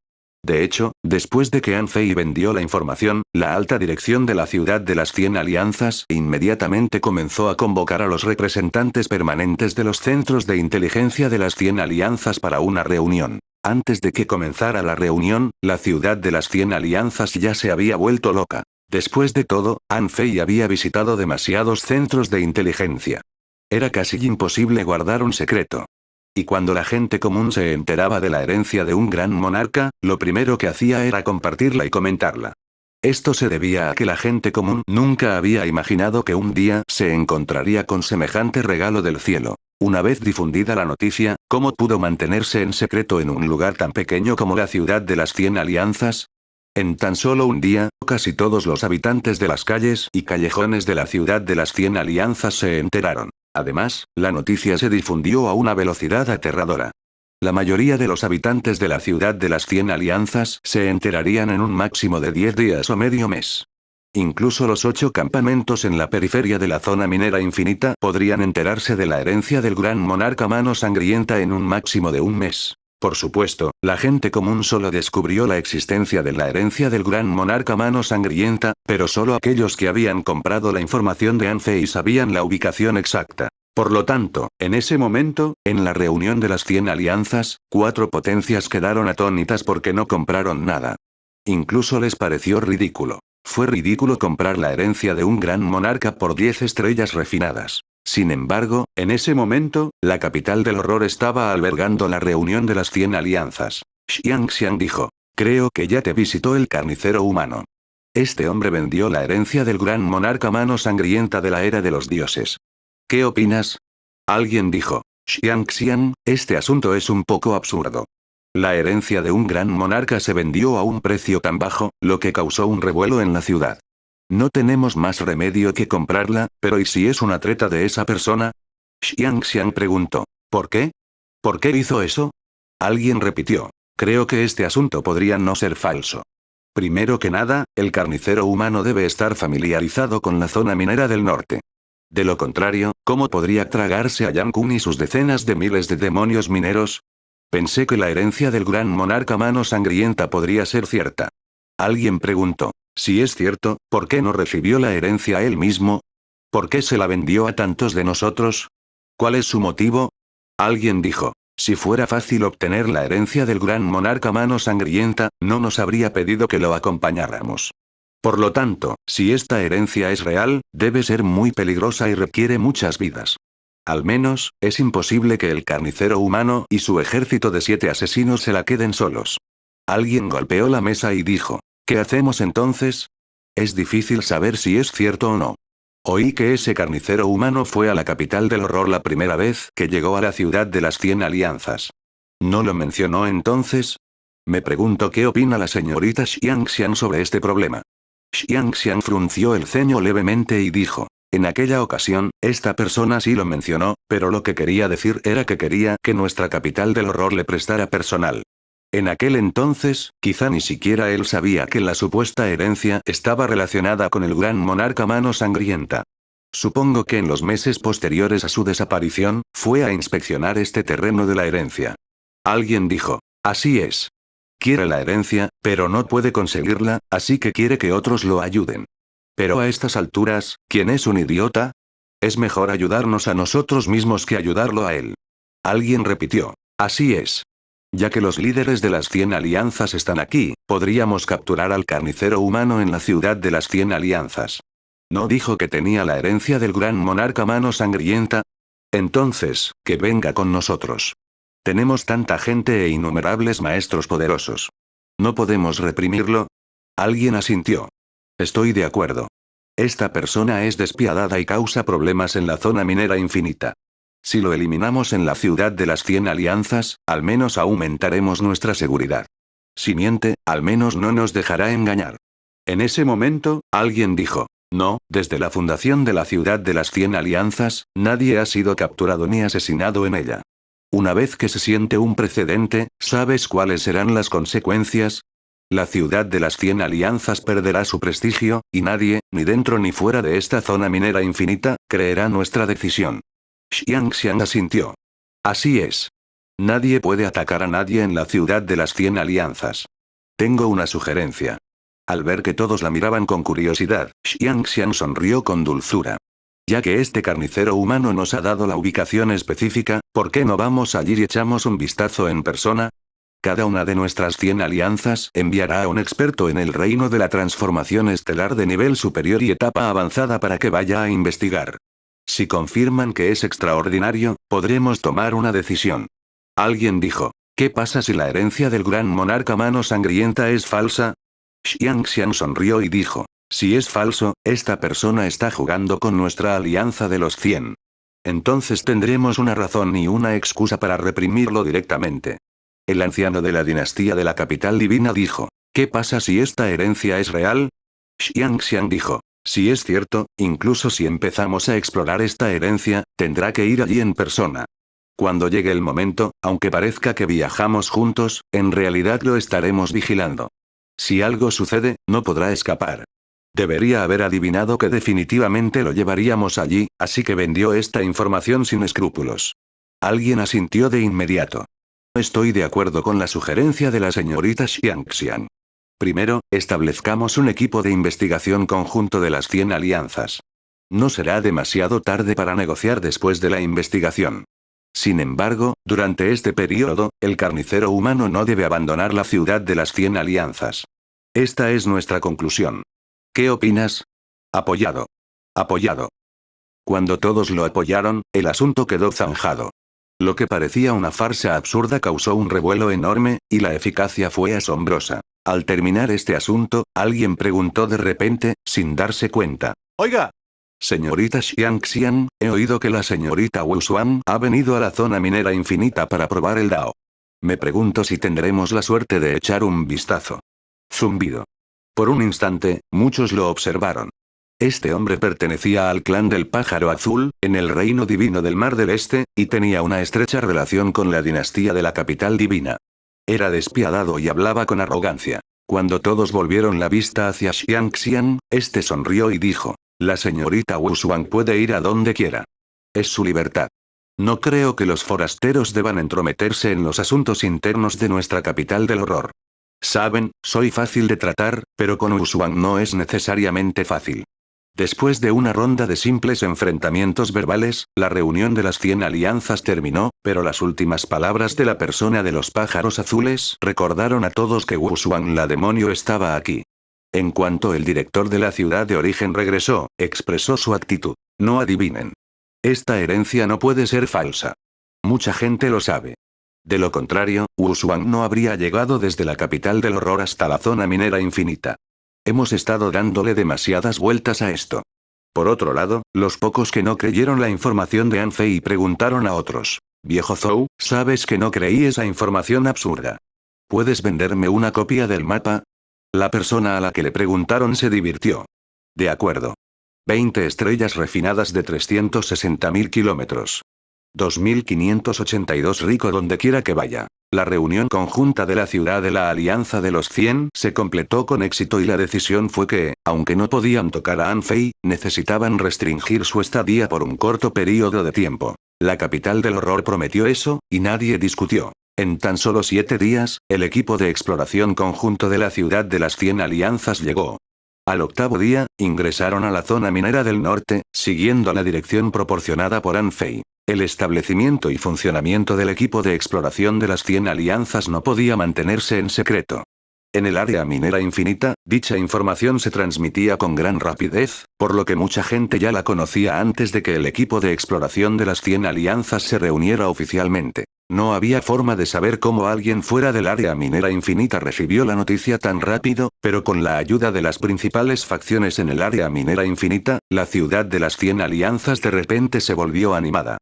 A: De hecho, después de que An Fei vendió la información, la alta dirección de la ciudad de las 100 alianzas inmediatamente comenzó a convocar a los representantes permanentes de los centros de inteligencia de las 100 alianzas para una reunión. Antes de que comenzara la reunión, la ciudad de las 100 alianzas ya se había vuelto loca. Después de todo, An Fei había visitado demasiados centros de inteligencia. Era casi imposible guardar un secreto. Y cuando la gente común se enteraba de la herencia de un gran monarca, lo primero que hacía era compartirla y comentarla. Esto se debía a que la gente común nunca había imaginado que un día se encontraría con semejante regalo del cielo. Una vez difundida la noticia, ¿cómo pudo mantenerse en secreto en un lugar tan pequeño como la ciudad de las 100 alianzas? En tan solo un día, casi todos los habitantes de las calles y callejones de la ciudad de las 100 alianzas se enteraron. Además, la noticia se difundió a una velocidad aterradora. La mayoría de los habitantes de la ciudad de las 100 alianzas se enterarían en un máximo de 10 días o medio mes. Incluso los 8 campamentos en la periferia de la zona minera infinita podrían enterarse de la herencia del gran monarca Mano Sangrienta en un máximo de un mes. Por supuesto, la gente común solo descubrió la existencia de la herencia del gran monarca Mano Sangrienta, pero solo aquellos que habían comprado la información de Anfe y sabían la ubicación exacta. Por lo tanto, en ese momento, en la reunión de las 100 alianzas, 4 potencias quedaron atónitas porque no compraron nada. Incluso les pareció ridículo. Fue ridículo comprar la herencia de un gran monarca por 10 estrellas refinadas. Sin embargo, en ese momento, la capital del horror estaba albergando la reunión de las 100 alianzas. Xiangxiang dijo: creo que ya te visitó el carnicero humano. Este hombre vendió la herencia del gran monarca Mano Sangrienta de la era de los dioses. ¿Qué opinas? Alguien dijo: Xiangxiang, este asunto es un poco absurdo. La herencia de un gran monarca se vendió a un precio tan bajo, lo que causó un revuelo en la ciudad. No tenemos más remedio que comprarla, pero ¿y si es una treta de esa persona? Xiangxiang preguntó. ¿Por qué? ¿Por qué hizo eso? Alguien repitió. Creo que este asunto podría no ser falso. Primero que nada, el carnicero humano debe estar familiarizado con la zona minera del norte. De lo contrario, ¿cómo podría tragarse a Yang Kun y sus decenas de miles de demonios mineros? Pensé que la herencia del gran monarca Mano Sangrienta podría ser cierta. Alguien preguntó. Si es cierto, ¿por qué no recibió la herencia él mismo? ¿Por qué se la vendió a tantos de nosotros? ¿Cuál es su motivo? Alguien dijo. Si fuera fácil obtener la herencia del gran monarca Mano Sangrienta, no nos habría pedido que lo acompañáramos. Por lo tanto, si esta herencia es real, debe ser muy peligrosa y requiere muchas vidas. Al menos, es imposible que el carnicero humano y su ejército de 7 asesinos se la queden solos. Alguien golpeó la mesa y dijo: ¿qué hacemos entonces? Es difícil saber si es cierto o no. Oí que ese carnicero humano fue a la capital del horror la primera vez que llegó a la ciudad de las 100 alianzas. ¿No lo mencionó entonces? Me pregunto qué opina la señorita Xiangxiang sobre este problema. Xiangxiang frunció el ceño levemente y dijo: en aquella ocasión, esta persona sí lo mencionó, pero lo que quería decir era que quería que nuestra capital del horror le prestara personal. En aquel entonces, quizá ni siquiera él sabía que la supuesta herencia estaba relacionada con el gran monarca Mano Sangrienta. Supongo que en los meses posteriores a su desaparición, fue a inspeccionar este terreno de la herencia. Alguien dijo: así es. Quiere la herencia, pero no puede conseguirla, así que quiere que otros lo ayuden. Pero a estas alturas, ¿quién es un idiota? Es mejor ayudarnos a nosotros mismos que ayudarlo a él. Alguien repitió. Así es. Ya que los líderes de las 100 alianzas están aquí, podríamos capturar al carnicero humano en la ciudad de las 100 alianzas. ¿No dijo que tenía la herencia del gran monarca Mano Sangrienta? Entonces, que venga con nosotros. Tenemos tanta gente e innumerables maestros poderosos. ¿No podemos reprimirlo? Alguien asintió. Estoy de acuerdo. Esta persona es despiadada y causa problemas en la zona minera infinita. Si lo eliminamos en la ciudad de las 100 alianzas, al menos aumentaremos nuestra seguridad. Si miente, al menos no nos dejará engañar. En ese momento, alguien dijo: no, desde la fundación de la ciudad de las 100 alianzas, nadie ha sido capturado ni asesinado en ella. Una vez que se siente un precedente, ¿sabes cuáles serán las consecuencias? La ciudad de las 100 alianzas perderá su prestigio, y nadie, ni dentro ni fuera de esta zona minera infinita, creerá nuestra decisión. Xiangxiang asintió. Así es. Nadie puede atacar a nadie en la ciudad de las 100 alianzas. Tengo una sugerencia. Al ver que todos la miraban con curiosidad, Xiangxiang sonrió con dulzura. Ya que este carnicero humano nos ha dado la ubicación específica, ¿por qué no vamos allí y echamos un vistazo en persona? Cada una de nuestras 100 alianzas enviará a un experto en el reino de la transformación estelar de nivel superior y etapa avanzada para que vaya a investigar. Si confirman que es extraordinario, podremos tomar una decisión. Alguien dijo, ¿qué pasa si la herencia del gran monarca mano sangrienta es falsa? Xianxian sonrió y dijo, si es falso, esta persona está jugando con nuestra alianza de los 100. Entonces tendremos una razón y una excusa para reprimirlo directamente. El anciano de la dinastía de la capital divina dijo, ¿qué pasa si esta herencia es real? Xianxian dijo, si es cierto, incluso si empezamos a explorar esta herencia, tendrá que ir allí en persona. Cuando llegue el momento, aunque parezca que viajamos juntos, en realidad lo estaremos vigilando. Si algo sucede, no podrá escapar. Debería haber adivinado que definitivamente lo llevaríamos allí, así que vendió esta información sin escrúpulos. Alguien asintió de inmediato. Estoy de acuerdo con la sugerencia de la señorita Xianxian. Primero, establezcamos un equipo de investigación conjunto de las 100 alianzas. No será demasiado tarde para negociar después de la investigación. Sin embargo, durante este periodo, el carnicero humano no debe abandonar la ciudad de las 100 alianzas. Esta es nuestra conclusión. ¿Qué opinas? Apoyado. Apoyado. Cuando todos lo apoyaron, el asunto quedó zanjado. Lo que parecía una farsa absurda causó un revuelo enorme, y la eficacia fue asombrosa. Al terminar este asunto, alguien preguntó de repente, sin darse cuenta. Oiga. Señorita Xianxian, he oído que la señorita Wu Xuan ha venido a la zona minera infinita para probar el Dao. Me pregunto si tendremos la suerte de echar un vistazo. Zumbido. Por un instante, muchos lo observaron. Este hombre pertenecía al clan del pájaro azul, en el reino divino del Mar del Este, y tenía una estrecha relación con la dinastía de la capital divina. Era despiadado y hablaba con arrogancia. Cuando todos volvieron la vista hacia Xianxian, este sonrió y dijo, la señorita Wu Xuan puede ir a donde quiera. Es su libertad. No creo que los forasteros deban entrometerse en los asuntos internos de nuestra capital del horror. Saben, soy fácil de tratar, pero con Wu Xuan no es necesariamente fácil. Después de una ronda de simples enfrentamientos verbales, la reunión de las 100 alianzas terminó, pero las últimas palabras de la persona de los pájaros azules recordaron a todos que Wu Xuan la demonio estaba aquí. En cuanto el director de la ciudad de origen regresó, expresó su actitud. No adivinen. Esta herencia no puede ser falsa. Mucha gente lo sabe. De lo contrario, Wu Xuan no habría llegado desde la capital del horror hasta la zona minera infinita. Hemos estado dándole demasiadas vueltas a esto. Por otro lado, los pocos que no creyeron la información de Anfei preguntaron a otros. Viejo Zhou, ¿sabes que no creí esa información absurda? ¿Puedes venderme una copia del mapa? La persona a la que le preguntaron se divirtió. De acuerdo. 20 estrellas refinadas de 360.000 kilómetros. 2582 rico donde quiera que vaya. La reunión conjunta de la ciudad de la Alianza de los 100 se completó con éxito y la decisión fue que, aunque no podían tocar a Anfei, necesitaban restringir su estadía por un corto periodo de tiempo. La capital del horror prometió eso, y nadie discutió. En tan solo 7 días, el equipo de exploración conjunto de la ciudad de las 100 alianzas llegó. Al octavo día, ingresaron a la zona minera del norte, siguiendo la dirección proporcionada por Anfei. El establecimiento y funcionamiento del equipo de exploración de las 100 alianzas no podía mantenerse en secreto. En el área minera infinita, dicha información se transmitía con gran rapidez, por lo que mucha gente ya la conocía antes de que el equipo de exploración de las 100 alianzas se reuniera oficialmente. No había forma de saber cómo alguien fuera del área minera infinita recibió la noticia tan rápido, pero con la ayuda de las principales facciones en el área minera infinita, la ciudad de las 100 alianzas de repente se volvió animada.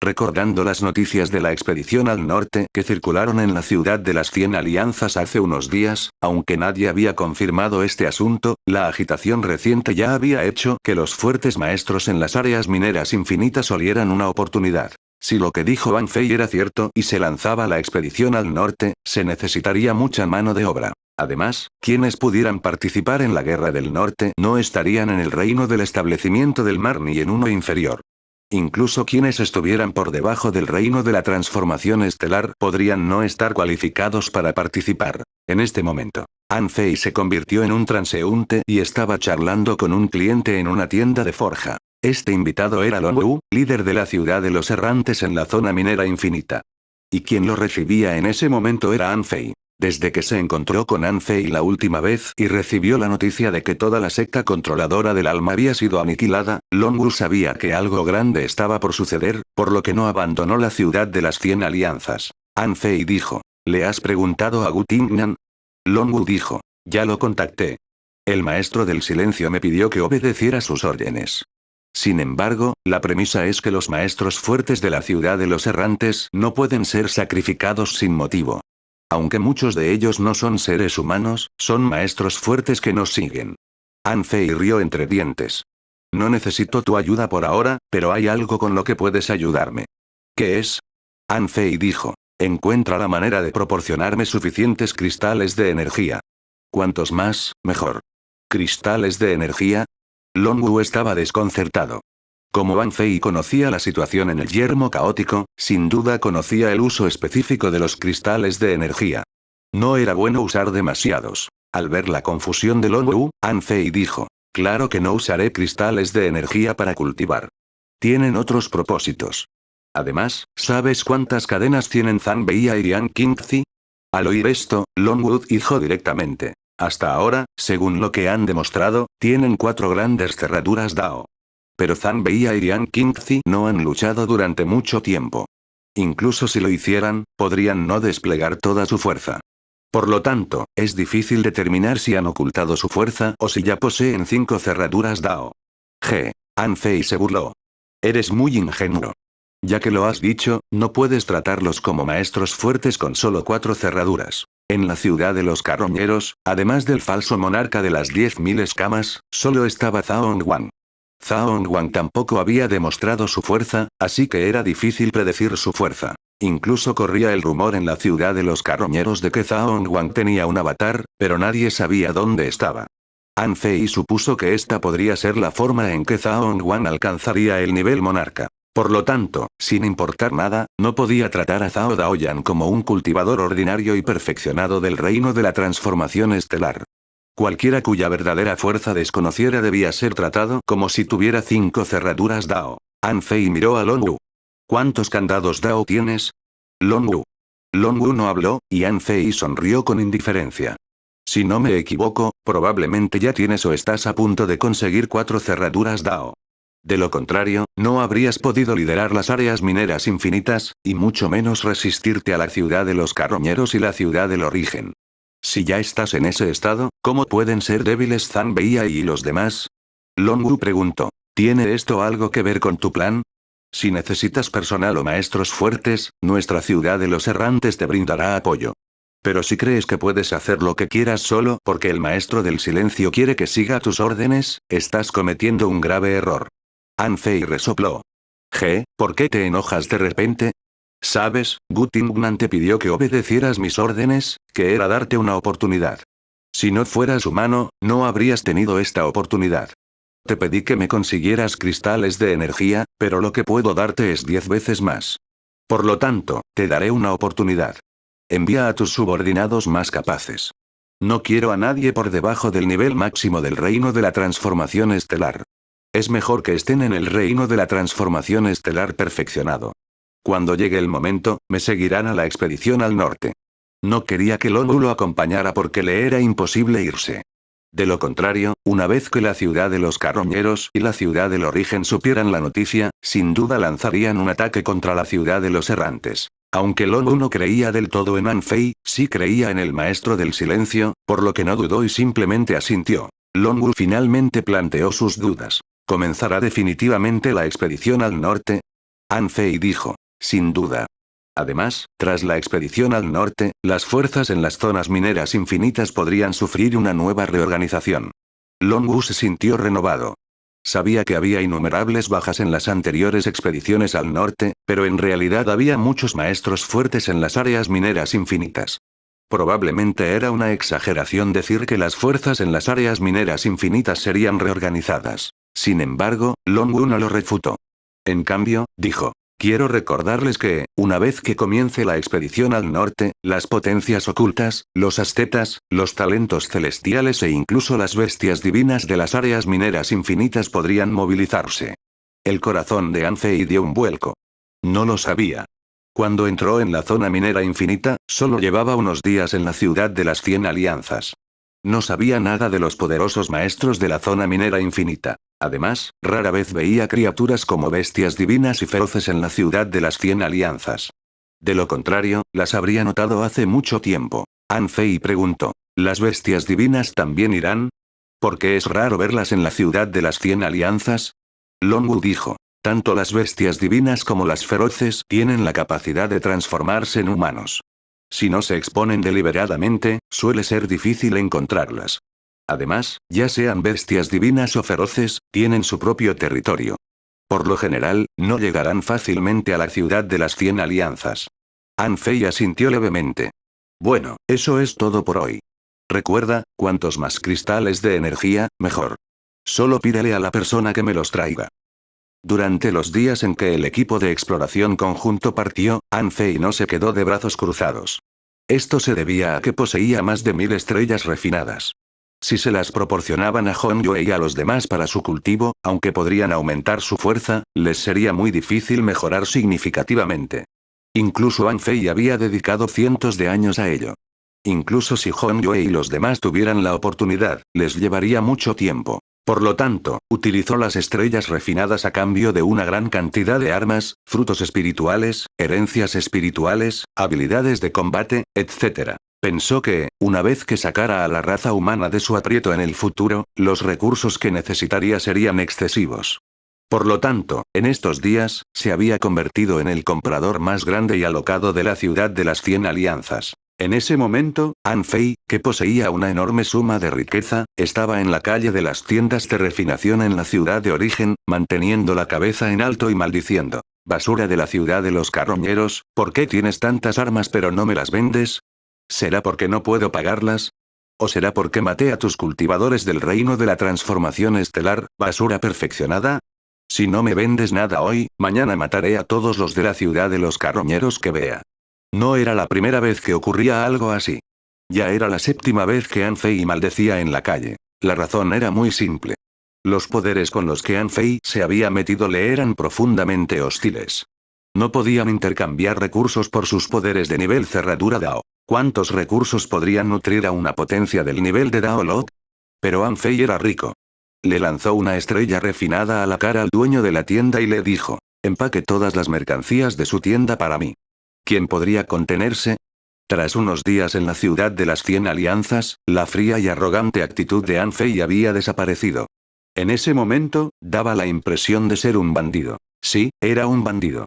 A: Recordando las noticias de la expedición al norte que circularon en la ciudad de las 100 alianzas hace unos días, aunque nadie había confirmado este asunto, la agitación reciente ya había hecho que los fuertes maestros en las áreas mineras infinitas olieran una oportunidad. Si lo que dijo Anfei era cierto y se lanzaba la expedición al norte, se necesitaría mucha mano de obra. Además, quienes pudieran participar en la Guerra del Norte no estarían en el reino del establecimiento del mar ni en uno inferior. Incluso quienes estuvieran por debajo del reino de la transformación estelar podrían no estar cualificados para participar. En este momento, Anfei se convirtió en un transeúnte y estaba charlando con un cliente en una tienda de forja. Este invitado era Long Wu, líder de la ciudad de los errantes en la zona minera infinita. Y quien lo recibía en ese momento era Anfei. Desde que se encontró con Anfei la última vez y recibió la noticia de que toda la secta controladora del alma había sido aniquilada, Long Wu sabía que algo grande estaba por suceder, por lo que no abandonó la ciudad de las 100 alianzas. An Fei dijo. ¿Le has preguntado a Gu Tingnan? Longwu dijo. Ya lo contacté. El maestro del silencio me pidió que obedeciera sus órdenes. Sin embargo, la premisa es que los maestros fuertes de la ciudad de los errantes no pueden ser sacrificados sin motivo. Aunque muchos de ellos no son seres humanos, son maestros fuertes que nos siguen. An Fei rió entre dientes. No necesito tu ayuda por ahora, pero hay algo con lo que puedes ayudarme. ¿Qué es? An Fei dijo. Encuentra la manera de proporcionarme suficientes cristales de energía. Cuantos más, mejor. ¿Cristales de energía? Longwu estaba desconcertado. Como An Fei conocía la situación en el yermo caótico, sin duda conocía el uso específico de los cristales de energía. No era bueno usar demasiados. Al ver la confusión de Longwu, An Fei dijo. Claro que no usaré cristales de energía para cultivar. Tienen otros propósitos. Además, ¿sabes cuántas cadenas tienen Zanbei y Yan Qingzi? Al oír esto, Longwood dijo directamente. Hasta ahora, según lo que han demostrado, tienen 4 grandes cerraduras Dao. Pero Zanbei y Yan Qingzi no han luchado durante mucho tiempo. Incluso si lo hicieran, podrían no desplegar toda su fuerza. Por lo tanto, es difícil determinar si han ocultado su fuerza o si ya poseen 5 cerraduras Dao. An Fei se burló. Eres muy ingenuo. Ya que lo has dicho, no puedes tratarlos como maestros fuertes con solo 4 cerraduras. En la ciudad de los carroñeros, además del falso monarca de las 10.000 escamas, solo estaba Zhao Wang. Zhao Wang tampoco había demostrado su fuerza, así que era difícil predecir su fuerza. Incluso corría el rumor en la ciudad de los carroñeros de que Zhao Wang tenía un avatar, pero nadie sabía dónde estaba. An Fei supuso que esta podría ser la forma en que Zhao Wang alcanzaría el nivel monarca. Por lo tanto, sin importar nada, no podía tratar a Zhao Daoyan como un cultivador ordinario y perfeccionado del reino de la transformación estelar. Cualquiera cuya verdadera fuerza desconociera debía ser tratado como si tuviera 5 cerraduras Dao. An Fei miró a Longwu. ¿Cuántos candados Dao tienes? Longwu. Longwu no habló, y An Fei sonrió con indiferencia. Si no me equivoco, probablemente ya tienes o estás a punto de conseguir 4 cerraduras Dao. De lo contrario, no habrías podido liderar las áreas mineras infinitas, y mucho menos resistirte a la ciudad de los carroñeros y la ciudad del origen. Si ya estás en ese estado, ¿cómo pueden ser débiles Zanbei y los demás? Longwu preguntó. ¿Tiene esto algo que ver con tu plan? Si necesitas personal o maestros fuertes, nuestra ciudad de los errantes te brindará apoyo. Pero si crees que puedes hacer lo que quieras solo porque el maestro del silencio quiere que siga tus órdenes, estás cometiendo un grave error. An Fei resopló. ¿Por qué te enojas de repente? ¿Sabes? Gu Tingnan te pidió que obedecieras mis órdenes, que era darte una oportunidad. Si no fueras humano, no habrías tenido esta oportunidad. Te pedí que me consiguieras cristales de energía, pero lo que puedo darte es 10 veces más. Por lo tanto, te daré una oportunidad. Envía a tus subordinados más capaces. No quiero a nadie por debajo del nivel máximo del reino de la transformación estelar. Es mejor que estén en el reino de la transformación estelar perfeccionado. Cuando llegue el momento, me seguirán a la expedición al norte. No quería que Longwu lo acompañara porque le era imposible irse. De lo contrario, una vez que la ciudad de los carroñeros y la ciudad del origen supieran la noticia, sin duda lanzarían un ataque contra la ciudad de los errantes. Aunque Longwu no creía del todo en An Fei, sí creía en el maestro del silencio, por lo que no dudó y simplemente asintió. Longwu finalmente planteó sus dudas. ¿Comenzará definitivamente la expedición al norte? An Fei dijo. Sin duda. Además, tras la expedición al norte, las fuerzas en las zonas mineras infinitas podrían sufrir una nueva reorganización. Longwu se sintió renovado. Sabía que había innumerables bajas en las anteriores expediciones al norte, pero en realidad había muchos maestros fuertes en las áreas mineras infinitas. Probablemente era una exageración decir que las fuerzas en las áreas mineras infinitas serían reorganizadas. Sin embargo, Longwu no lo refutó. En cambio, dijo. Quiero recordarles que, una vez que comience la expedición al norte, las potencias ocultas, los ascetas, los talentos celestiales e incluso las bestias divinas de las áreas mineras infinitas podrían movilizarse. El corazón de An Fei dio un vuelco. No lo sabía. Cuando entró en la zona minera infinita, solo llevaba unos días en la ciudad de las 100 alianzas. No sabía nada de los poderosos maestros de la zona minera infinita. Además, rara vez veía criaturas como bestias divinas y feroces en la ciudad de las 100 alianzas. De lo contrario, las habría notado hace mucho tiempo. An Fei preguntó. ¿Las bestias divinas también irán? ¿Porque es raro verlas en la ciudad de las 100 alianzas? Long Wu dijo. Tanto las bestias divinas como las feroces tienen la capacidad de transformarse en humanos. Si no se exponen deliberadamente, suele ser difícil encontrarlas. Además, ya sean bestias divinas o feroces, tienen su propio territorio. Por lo general, no llegarán fácilmente a la ciudad de las 100 alianzas. An Fei asintió levemente. Bueno, eso es todo por hoy. Recuerda, cuantos más cristales de energía, mejor. Solo pídele a la persona que me los traiga. Durante los días en que el equipo de exploración conjunto partió, An Fei no se quedó de brazos cruzados. Esto se debía a que poseía más de 1000 estrellas refinadas. Si se las proporcionaban a Hong Yue y a los demás para su cultivo, aunque podrían aumentar su fuerza, les sería muy difícil mejorar significativamente. Incluso An Fei había dedicado cientos de años a ello. Incluso si Hong Yue y los demás tuvieran la oportunidad, les llevaría mucho tiempo. Por lo tanto, utilizó las estrellas refinadas a cambio de una gran cantidad de armas, frutos espirituales, herencias espirituales, habilidades de combate, etc. Pensó que, una vez que sacara a la raza humana de su aprieto en el futuro, los recursos que necesitaría serían excesivos. Por lo tanto, en estos días, se había convertido en el comprador más grande y alocado de la ciudad de las 100 alianzas. En ese momento, An Fei, que poseía una enorme suma de riqueza, estaba en la calle de las tiendas de refinación en la ciudad de origen, manteniendo la cabeza en alto y maldiciendo. Basura de la ciudad de los carroñeros, ¿por qué tienes tantas armas pero no me las vendes? ¿Será porque no puedo pagarlas? ¿O será porque maté a tus cultivadores del reino de la transformación estelar, basura perfeccionada? Si no me vendes nada hoy, mañana mataré a todos los de la ciudad de los carroñeros que vea. No era la primera vez que ocurría algo así. Ya era la 7ª vez que An Fei maldecía en la calle. La razón era muy simple. Los poderes con los que An Fei se había metido le eran profundamente hostiles. No podían intercambiar recursos por sus poderes de nivel cerradura Dao. ¿Cuántos recursos podrían nutrir a una potencia del nivel de Dao Log? Pero An Fei era rico. Le lanzó una estrella refinada a la cara al dueño de la tienda y le dijo: empaque todas las mercancías de su tienda para mí. ¿Quién podría contenerse? Tras unos días en la ciudad de las 100 alianzas, la fría y arrogante actitud de An Fei había desaparecido. En ese momento, daba la impresión de ser un bandido. Sí, era un bandido.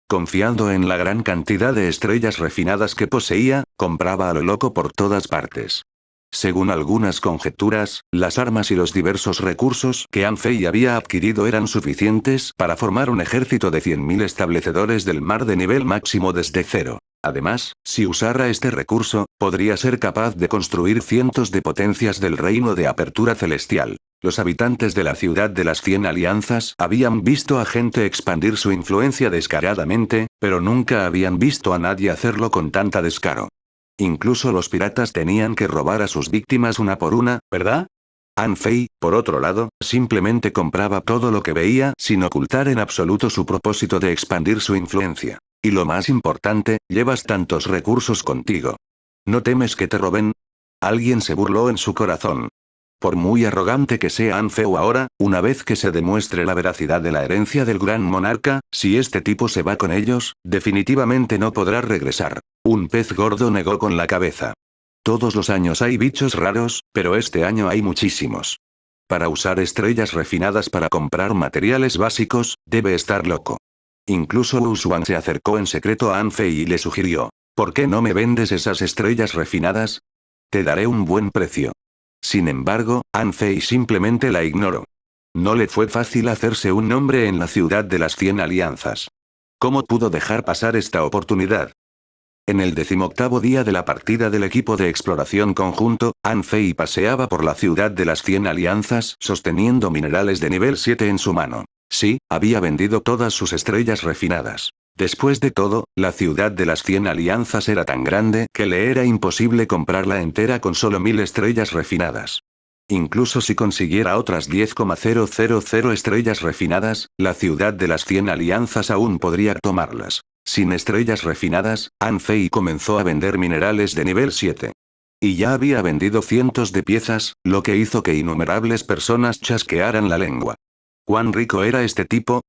A: Confiando en la gran cantidad de estrellas refinadas que poseía, compraba a lo loco por todas partes. Según algunas conjeturas, las armas y los diversos recursos que An Fei había adquirido eran suficientes para formar un ejército de 100.000 establecedores del mar de nivel máximo desde cero. Además, si usara este recurso, podría ser capaz de construir cientos de potencias del reino de apertura celestial. Los habitantes de la ciudad de las 100 alianzas habían visto a gente expandir su influencia descaradamente, pero nunca habían visto a nadie hacerlo con tanta descaro. Incluso los piratas tenían que robar a sus víctimas una por una, ¿verdad? An Fei, por otro lado, simplemente compraba todo lo que veía sin ocultar en absoluto su propósito de expandir su influencia. Y lo más importante, llevas tantos recursos contigo. ¿No temes que te roben? Alguien se burló en su corazón. Por muy arrogante que sea An Fei ahora, una vez que se demuestre la veracidad de la herencia del gran monarca, si este tipo se va con ellos, definitivamente no podrá regresar. Un pez gordo negó con la cabeza. Todos los años hay bichos raros, pero este año hay muchísimos. Para usar estrellas refinadas para comprar materiales básicos, debe estar loco. Incluso Wu Xuan se acercó en secreto a An Fei y le sugirió: ¿por qué no me vendes esas estrellas refinadas? Te daré un buen precio. Sin embargo, An Fei simplemente la ignoró. No le fue fácil hacerse un nombre en la ciudad de las 100 alianzas. ¿Cómo pudo dejar pasar esta oportunidad? En el 18º día de la partida del equipo de exploración conjunto, An Fei paseaba por la ciudad de las 100 alianzas sosteniendo minerales de nivel 7 en su mano. Sí, había vendido todas sus estrellas refinadas. Después de todo, la ciudad de las 100 alianzas era tan grande que le era imposible comprarla entera con solo 1000 estrellas refinadas. Incluso si consiguiera otras 10,000 estrellas refinadas, la ciudad de las 100 alianzas aún podría tomarlas. Sin estrellas refinadas, An Fei comenzó a vender minerales de nivel 7. Y ya había vendido cientos de piezas, lo que hizo que innumerables personas chasquearan la lengua. ¿Cuán rico era este tipo?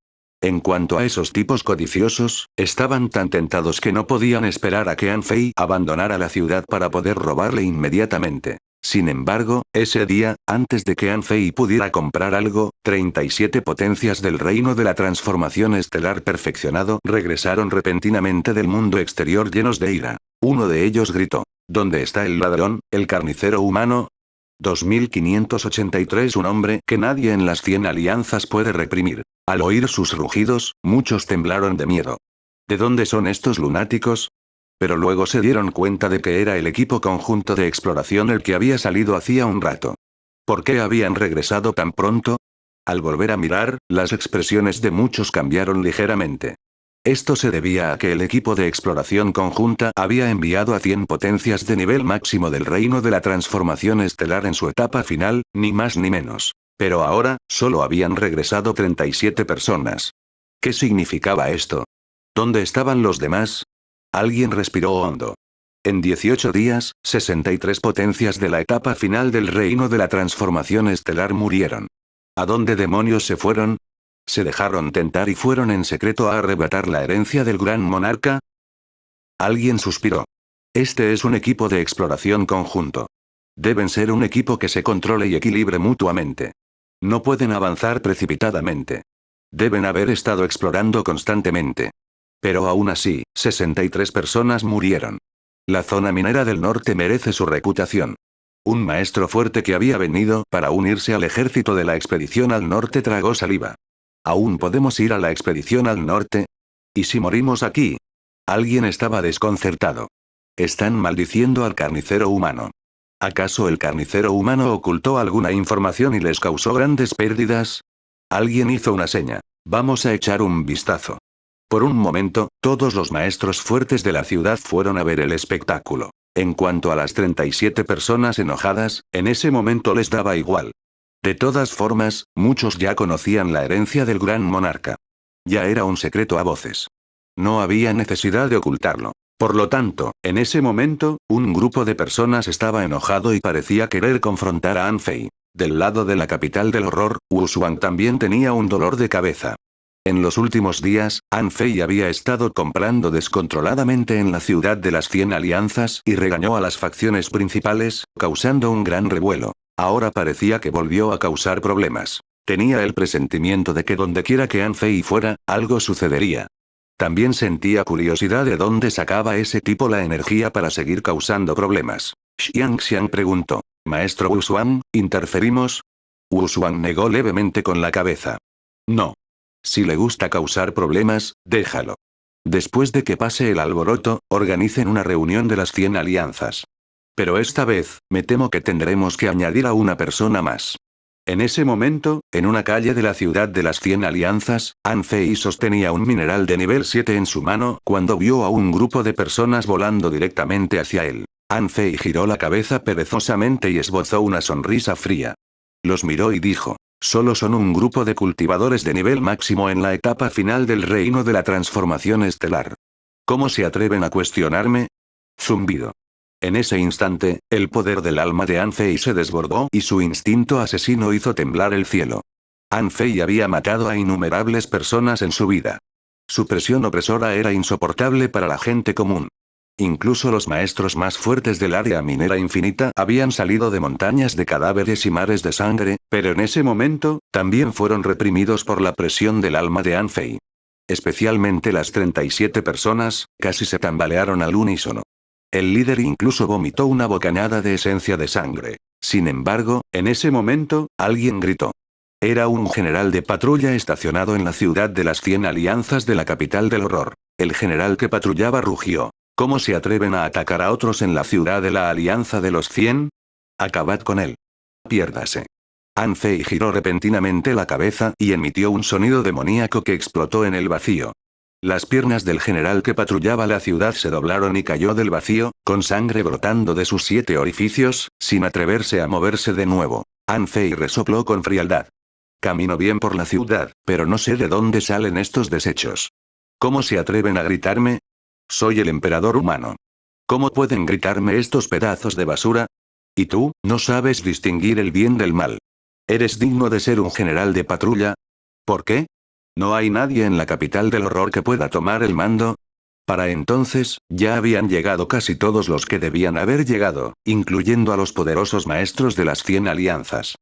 A: En cuanto a esos tipos codiciosos, estaban tan tentados que no podían esperar a que An Fei abandonara la ciudad para poder robarle inmediatamente. Sin embargo, ese día, antes de que An Fei pudiera comprar algo, 37 potencias del reino de la transformación estelar perfeccionado regresaron repentinamente del mundo exterior llenos de ira. Uno de ellos gritó: ¿Dónde está el ladrón, el carnicero humano? 2583. Un hombre que nadie en las 100 alianzas puede reprimir. Al oír sus rugidos, muchos temblaron de miedo. ¿De dónde son estos lunáticos? Pero luego se dieron cuenta de que era el equipo conjunto de exploración el que había salido hacía un rato. ¿Por qué habían regresado tan pronto? Al volver a mirar, las expresiones de muchos cambiaron ligeramente. Esto se debía a que el equipo de exploración conjunta había enviado a 100 potencias de nivel máximo del reino de la transformación estelar en su etapa final, ni más ni menos. Pero ahora, solo habían regresado 37 personas. ¿Qué significaba esto? ¿Dónde estaban los demás? Alguien respiró hondo. En 18 días, 63 potencias de la etapa final del reino de la transformación estelar murieron. ¿A dónde demonios se fueron? ¿Se dejaron tentar y fueron en secreto a arrebatar la herencia del gran monarca? Alguien suspiró. Este es un equipo de exploración conjunto. Deben ser un equipo que se controle y equilibre mutuamente. No pueden avanzar precipitadamente. Deben haber estado explorando constantemente. Pero aún así, 63 personas murieron. La zona minera del norte merece su reputación. Un maestro fuerte que había venido para unirse al ejército de la expedición al norte tragó saliva. ¿Aún podemos ir a la expedición al norte? ¿Y si morimos aquí? Alguien estaba desconcertado. Están maldiciendo al carnicero humano. ¿Acaso el carnicero humano ocultó alguna información y les causó grandes pérdidas? Alguien hizo una seña. Vamos a echar un vistazo. Por un momento, todos los maestros fuertes de la ciudad fueron a ver el espectáculo. En cuanto a las 37 personas enojadas, en ese momento les daba igual. De todas formas, muchos ya conocían la herencia del gran monarca. Ya era un secreto a voces. No había necesidad de ocultarlo. Por lo tanto, en ese momento, un grupo de personas estaba enojado y parecía querer confrontar a An Fei. Del lado de la capital del horror, Wu Xuan también tenía un dolor de cabeza. En los últimos días, An Fei había estado comprando descontroladamente en la ciudad de las 100 alianzas y regañó a las facciones principales, causando un gran revuelo. Ahora parecía que volvió a causar problemas. Tenía el presentimiento de que dondequiera que An Fei fuera, algo sucedería. También sentía curiosidad de dónde sacaba ese tipo la energía para seguir causando problemas. Xiang preguntó: «Maestro Wu Xuan, ¿interferimos?» Wu Xuan negó levemente con la cabeza. «No. Si le gusta causar problemas, déjalo. Después de que pase el alboroto, organicen una reunión de las 100 alianzas. Pero esta vez, me temo que tendremos que añadir a una persona más». En ese momento, en una calle de la ciudad de las 100 alianzas, An Fei sostenía un mineral de nivel 7 en su mano cuando vio a un grupo de personas volando directamente hacia él. An Fei giró la cabeza perezosamente y esbozó una sonrisa fría. Los miró y dijo: «Solo son un grupo de cultivadores de nivel máximo en la etapa final del reino de la transformación estelar. ¿Cómo se atreven a cuestionarme?» Zumbido. En ese instante, el poder del alma de An Fei se desbordó y su instinto asesino hizo temblar el cielo. An Fei había matado a innumerables personas en su vida. Su presión opresora era insoportable para la gente común. Incluso los maestros más fuertes del área minera infinita habían salido de montañas de cadáveres y mares de sangre, pero en ese momento, también fueron reprimidos por la presión del alma de An Fei. Especialmente las 37 personas, casi se tambalearon al unísono. El líder incluso vomitó una bocanada de esencia de sangre. Sin embargo, en ese momento, alguien gritó. Era un general de patrulla estacionado en la ciudad de las 100 alianzas de la capital del horror. El general que patrullaba rugió: «¿Cómo se atreven a atacar a otros en la ciudad de la alianza de los 100? Acabad con él. Piérdase». An Fei giró repentinamente la cabeza y emitió un sonido demoníaco que explotó en el vacío. Las piernas del general que patrullaba la ciudad se doblaron y cayó del vacío, con sangre brotando de sus 7 orificios, sin atreverse a moverse de nuevo. An Fei resopló con frialdad. «Camino bien por la ciudad, pero no sé de dónde salen estos desechos. ¿Cómo se atreven a gritarme? Soy el emperador humano. ¿Cómo pueden gritarme estos pedazos de basura? ¿Y tú, no sabes distinguir el bien del mal? ¿Eres digno de ser un general de patrulla? ¿Por qué? ¿No hay nadie en la capital del horror que pueda tomar el mando? Para entonces, ya habían llegado casi todos los que debían haber llegado, incluyendo a los poderosos maestros de las 100 alianzas.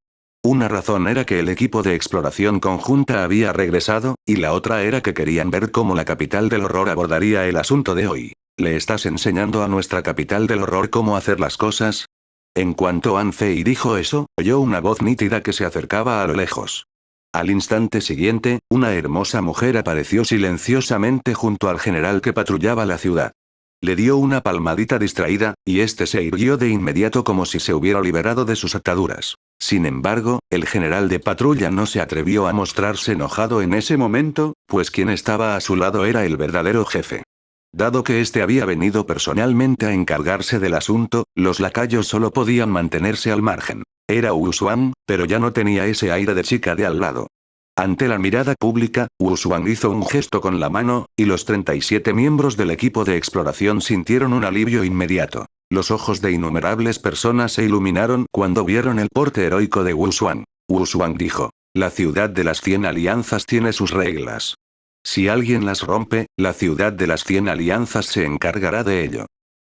A: Una razón era que el equipo de exploración conjunta había regresado, y la otra era que querían ver cómo la capital del horror abordaría el asunto de hoy. ¿Le estás enseñando a nuestra capital del horror cómo hacer las cosas? En cuanto An Fei dijo eso, oyó una voz nítida que se acercaba a lo lejos. Al instante siguiente, una hermosa mujer apareció silenciosamente junto al general que patrullaba la ciudad. Le dio una palmadita distraída, y este se irguió de inmediato como si se hubiera liberado de sus ataduras. Sin embargo, el general de patrulla no se atrevió a mostrarse enojado en ese momento, pues quien estaba a su lado era el verdadero jefe. Dado que éste había venido personalmente a encargarse del asunto, los lacayos solo podían mantenerse al margen. Era Wu Xuan, pero ya no tenía ese aire de chica de al lado. Ante la mirada pública, Wu Xuan hizo un gesto con la mano, y los 37 miembros del equipo de exploración sintieron un alivio inmediato. Los ojos de innumerables personas se iluminaron cuando vieron el porte heroico de Wu Xuan. Wu Xuan dijo: la ciudad de las 100 alianzas tiene sus reglas. Si alguien las rompe, la ciudad de las 100 alianzas se encargará de ello.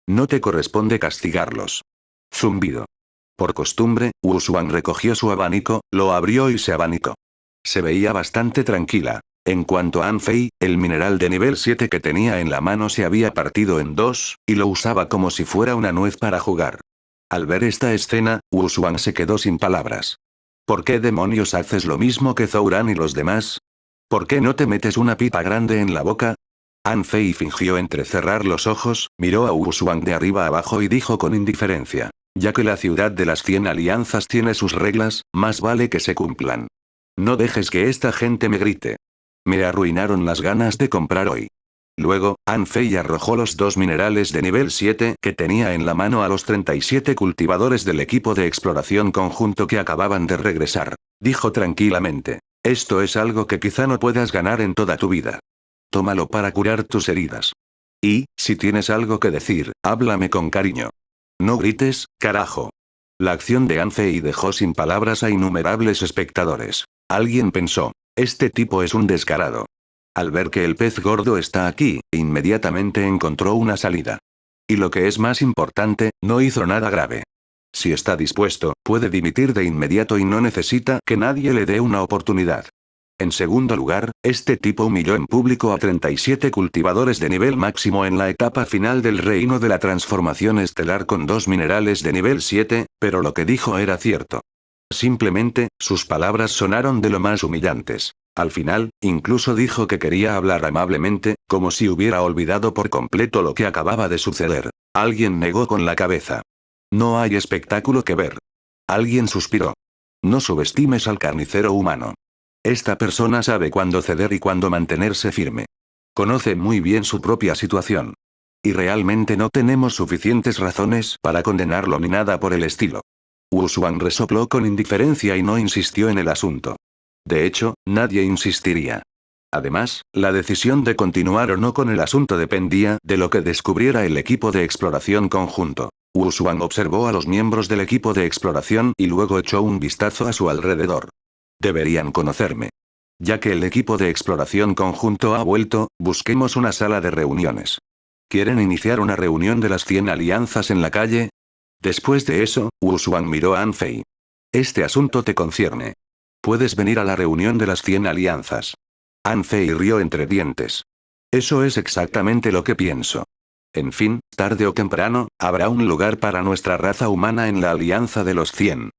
A: No te corresponde castigarlos. Zumbido. Por costumbre, Wu Xuan recogió su abanico, lo abrió y se abanicó. Se veía bastante tranquila. En cuanto a An Fei, el mineral de nivel 7 que tenía en la mano se había partido en dos, y lo usaba como si fuera una nuez para jugar. Al ver esta escena, Wu Xuan se quedó sin palabras. ¿Por qué demonios haces lo mismo que Zhou Ran y los demás? ¿Por qué no te metes una pipa grande en la boca? An Fei fingió entrecerrar los ojos, miró a Wu Xuan de arriba abajo y dijo con indiferencia: ya que la ciudad de las 100 alianzas tiene sus reglas, más vale que se cumplan. No dejes que esta gente me grite. Me arruinaron las ganas de comprar hoy. Luego, An Fei arrojó los dos minerales de nivel 7 que tenía en la mano a los 37 cultivadores del equipo de exploración conjunto que acababan de regresar. Dijo tranquilamente: esto es algo que quizá no puedas ganar en toda tu vida. Tómalo para curar tus heridas. Y, si tienes algo que decir, háblame con cariño. No grites, carajo. La acción de An Fei dejó sin palabras a innumerables espectadores. Alguien pensó: este tipo es un descarado. Al ver que el pez gordo está aquí, inmediatamente encontró una salida. Y lo que es más importante, no hizo nada grave. Si está dispuesto, puede dimitir de inmediato y no necesita que nadie le dé una oportunidad. En segundo lugar, este tipo humilló en público a 37 cultivadores de nivel máximo en la etapa final del reino de la transformación estelar con dos minerales de nivel 7, pero lo que dijo era cierto. Simplemente, sus palabras sonaron de lo más humillantes. Al final, incluso dijo que quería hablar amablemente, como si hubiera olvidado por completo lo que acababa de suceder. Alguien negó con la cabeza. No hay espectáculo que ver. Alguien suspiró. No subestimes al carnicero humano. Esta persona sabe cuándo ceder y cuándo mantenerse firme. Conoce muy bien su propia situación. Y realmente no tenemos suficientes razones para condenarlo ni nada por el estilo. Wu Xuan resopló con indiferencia y no insistió en el asunto. De hecho, nadie insistiría. Además, la decisión de continuar o no con el asunto dependía de lo que descubriera el equipo de exploración conjunto. Wu Xuan observó a los miembros del equipo de exploración y luego echó un vistazo a su alrededor. Deberían conocerme. Ya que el equipo de exploración conjunto ha vuelto, busquemos una sala de reuniones. ¿Quieren iniciar una reunión de las 100 alianzas en la calle? Después de eso, Wu Xuan miró a An Fei. Este asunto te concierne. Puedes venir a la reunión de las 100 alianzas. An Fei rió entre dientes. Eso es exactamente lo que pienso. En fin, tarde o temprano, habrá un lugar para nuestra raza humana en la alianza de los 100.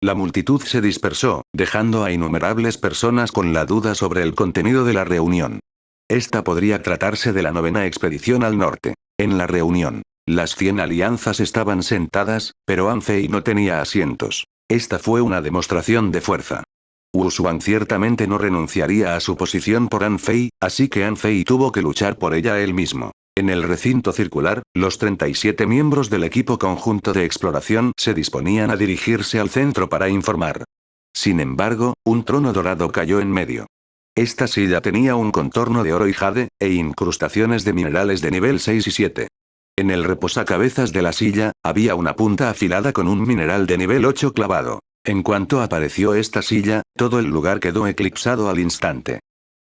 A: La multitud se dispersó, dejando a innumerables personas con la duda sobre el contenido de la reunión. Esta podría tratarse de la 9ª expedición al norte. En la reunión, las 100 alianzas estaban sentadas, pero An Fei no tenía asientos. Esta fue una demostración de fuerza. Wu Xuan ciertamente no renunciaría a su posición por An Fei, así que An Fei tuvo que luchar por ella él mismo. En el recinto circular, los 37 miembros del equipo conjunto de exploración se disponían a dirigirse al centro para informar. Sin embargo, un trono dorado cayó en medio. Esta silla tenía un contorno de oro y jade, e incrustaciones de minerales de nivel 6 y 7. En el reposacabezas de la silla, había una punta afilada con un mineral de nivel 8 clavado. En cuanto apareció esta silla, todo el lugar quedó eclipsado al instante.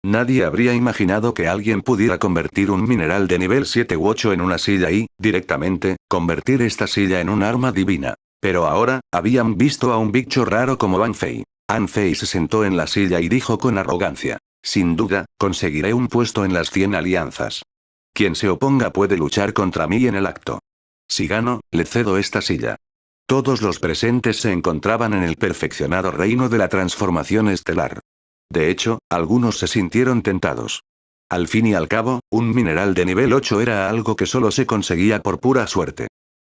A: Nadie habría imaginado que alguien pudiera convertir un mineral de nivel 7 u 8 en una silla y, directamente, convertir esta silla en un arma divina. Pero ahora, habían visto a un bicho raro como Anfei. Anfei se sentó en la silla y dijo con arrogancia: sin duda, conseguiré un puesto en las 100 alianzas. Quien se oponga puede luchar contra mí en el acto. Si gano, le cedo esta silla. Todos los presentes se encontraban en el perfeccionado reino de la transformación estelar. De hecho, algunos se sintieron tentados. Al fin y al cabo, un mineral de nivel 8 era algo que solo se conseguía por pura suerte.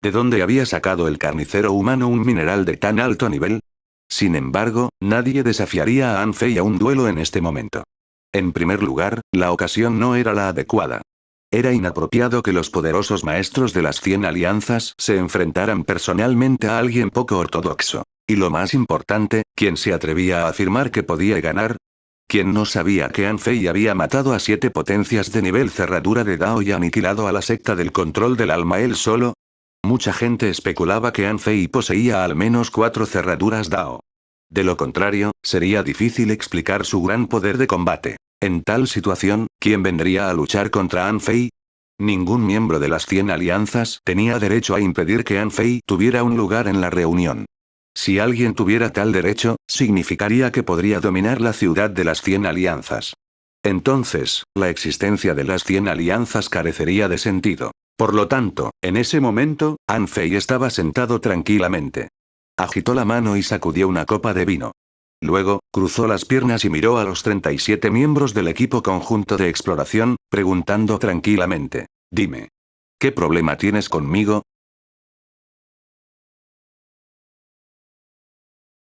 A: ¿De dónde había sacado el carnicero humano un mineral de tan alto nivel? Sin embargo, nadie desafiaría a Anfei a un duelo en este momento. En primer lugar, la ocasión no era la adecuada. Era inapropiado que los poderosos maestros de las 100 alianzas se enfrentaran personalmente a alguien poco ortodoxo. Y lo más importante, ¿quién se atrevía a afirmar que podía ganar? ¿Quién no sabía que Anfei había matado a 7 potencias de nivel cerradura de Dao y aniquilado a la secta del control del alma él solo? Mucha gente especulaba que Anfei poseía al menos 4 cerraduras Dao. De lo contrario, sería difícil explicar su gran poder de combate. En tal situación, ¿quién vendría a luchar contra Anfei? Ningún miembro de las 100 alianzas tenía derecho a impedir que Anfei tuviera un lugar en la reunión. Si alguien tuviera tal derecho, significaría que podría dominar la ciudad de las 100 alianzas. Entonces, la existencia de las 100 alianzas carecería de sentido. Por lo tanto, en ese momento, Anfei estaba sentado tranquilamente. Agitó la mano y sacudió una copa de vino. Luego, cruzó las piernas y miró a los 37 miembros del equipo conjunto de exploración, preguntando tranquilamente: dime. ¿Qué problema tienes conmigo?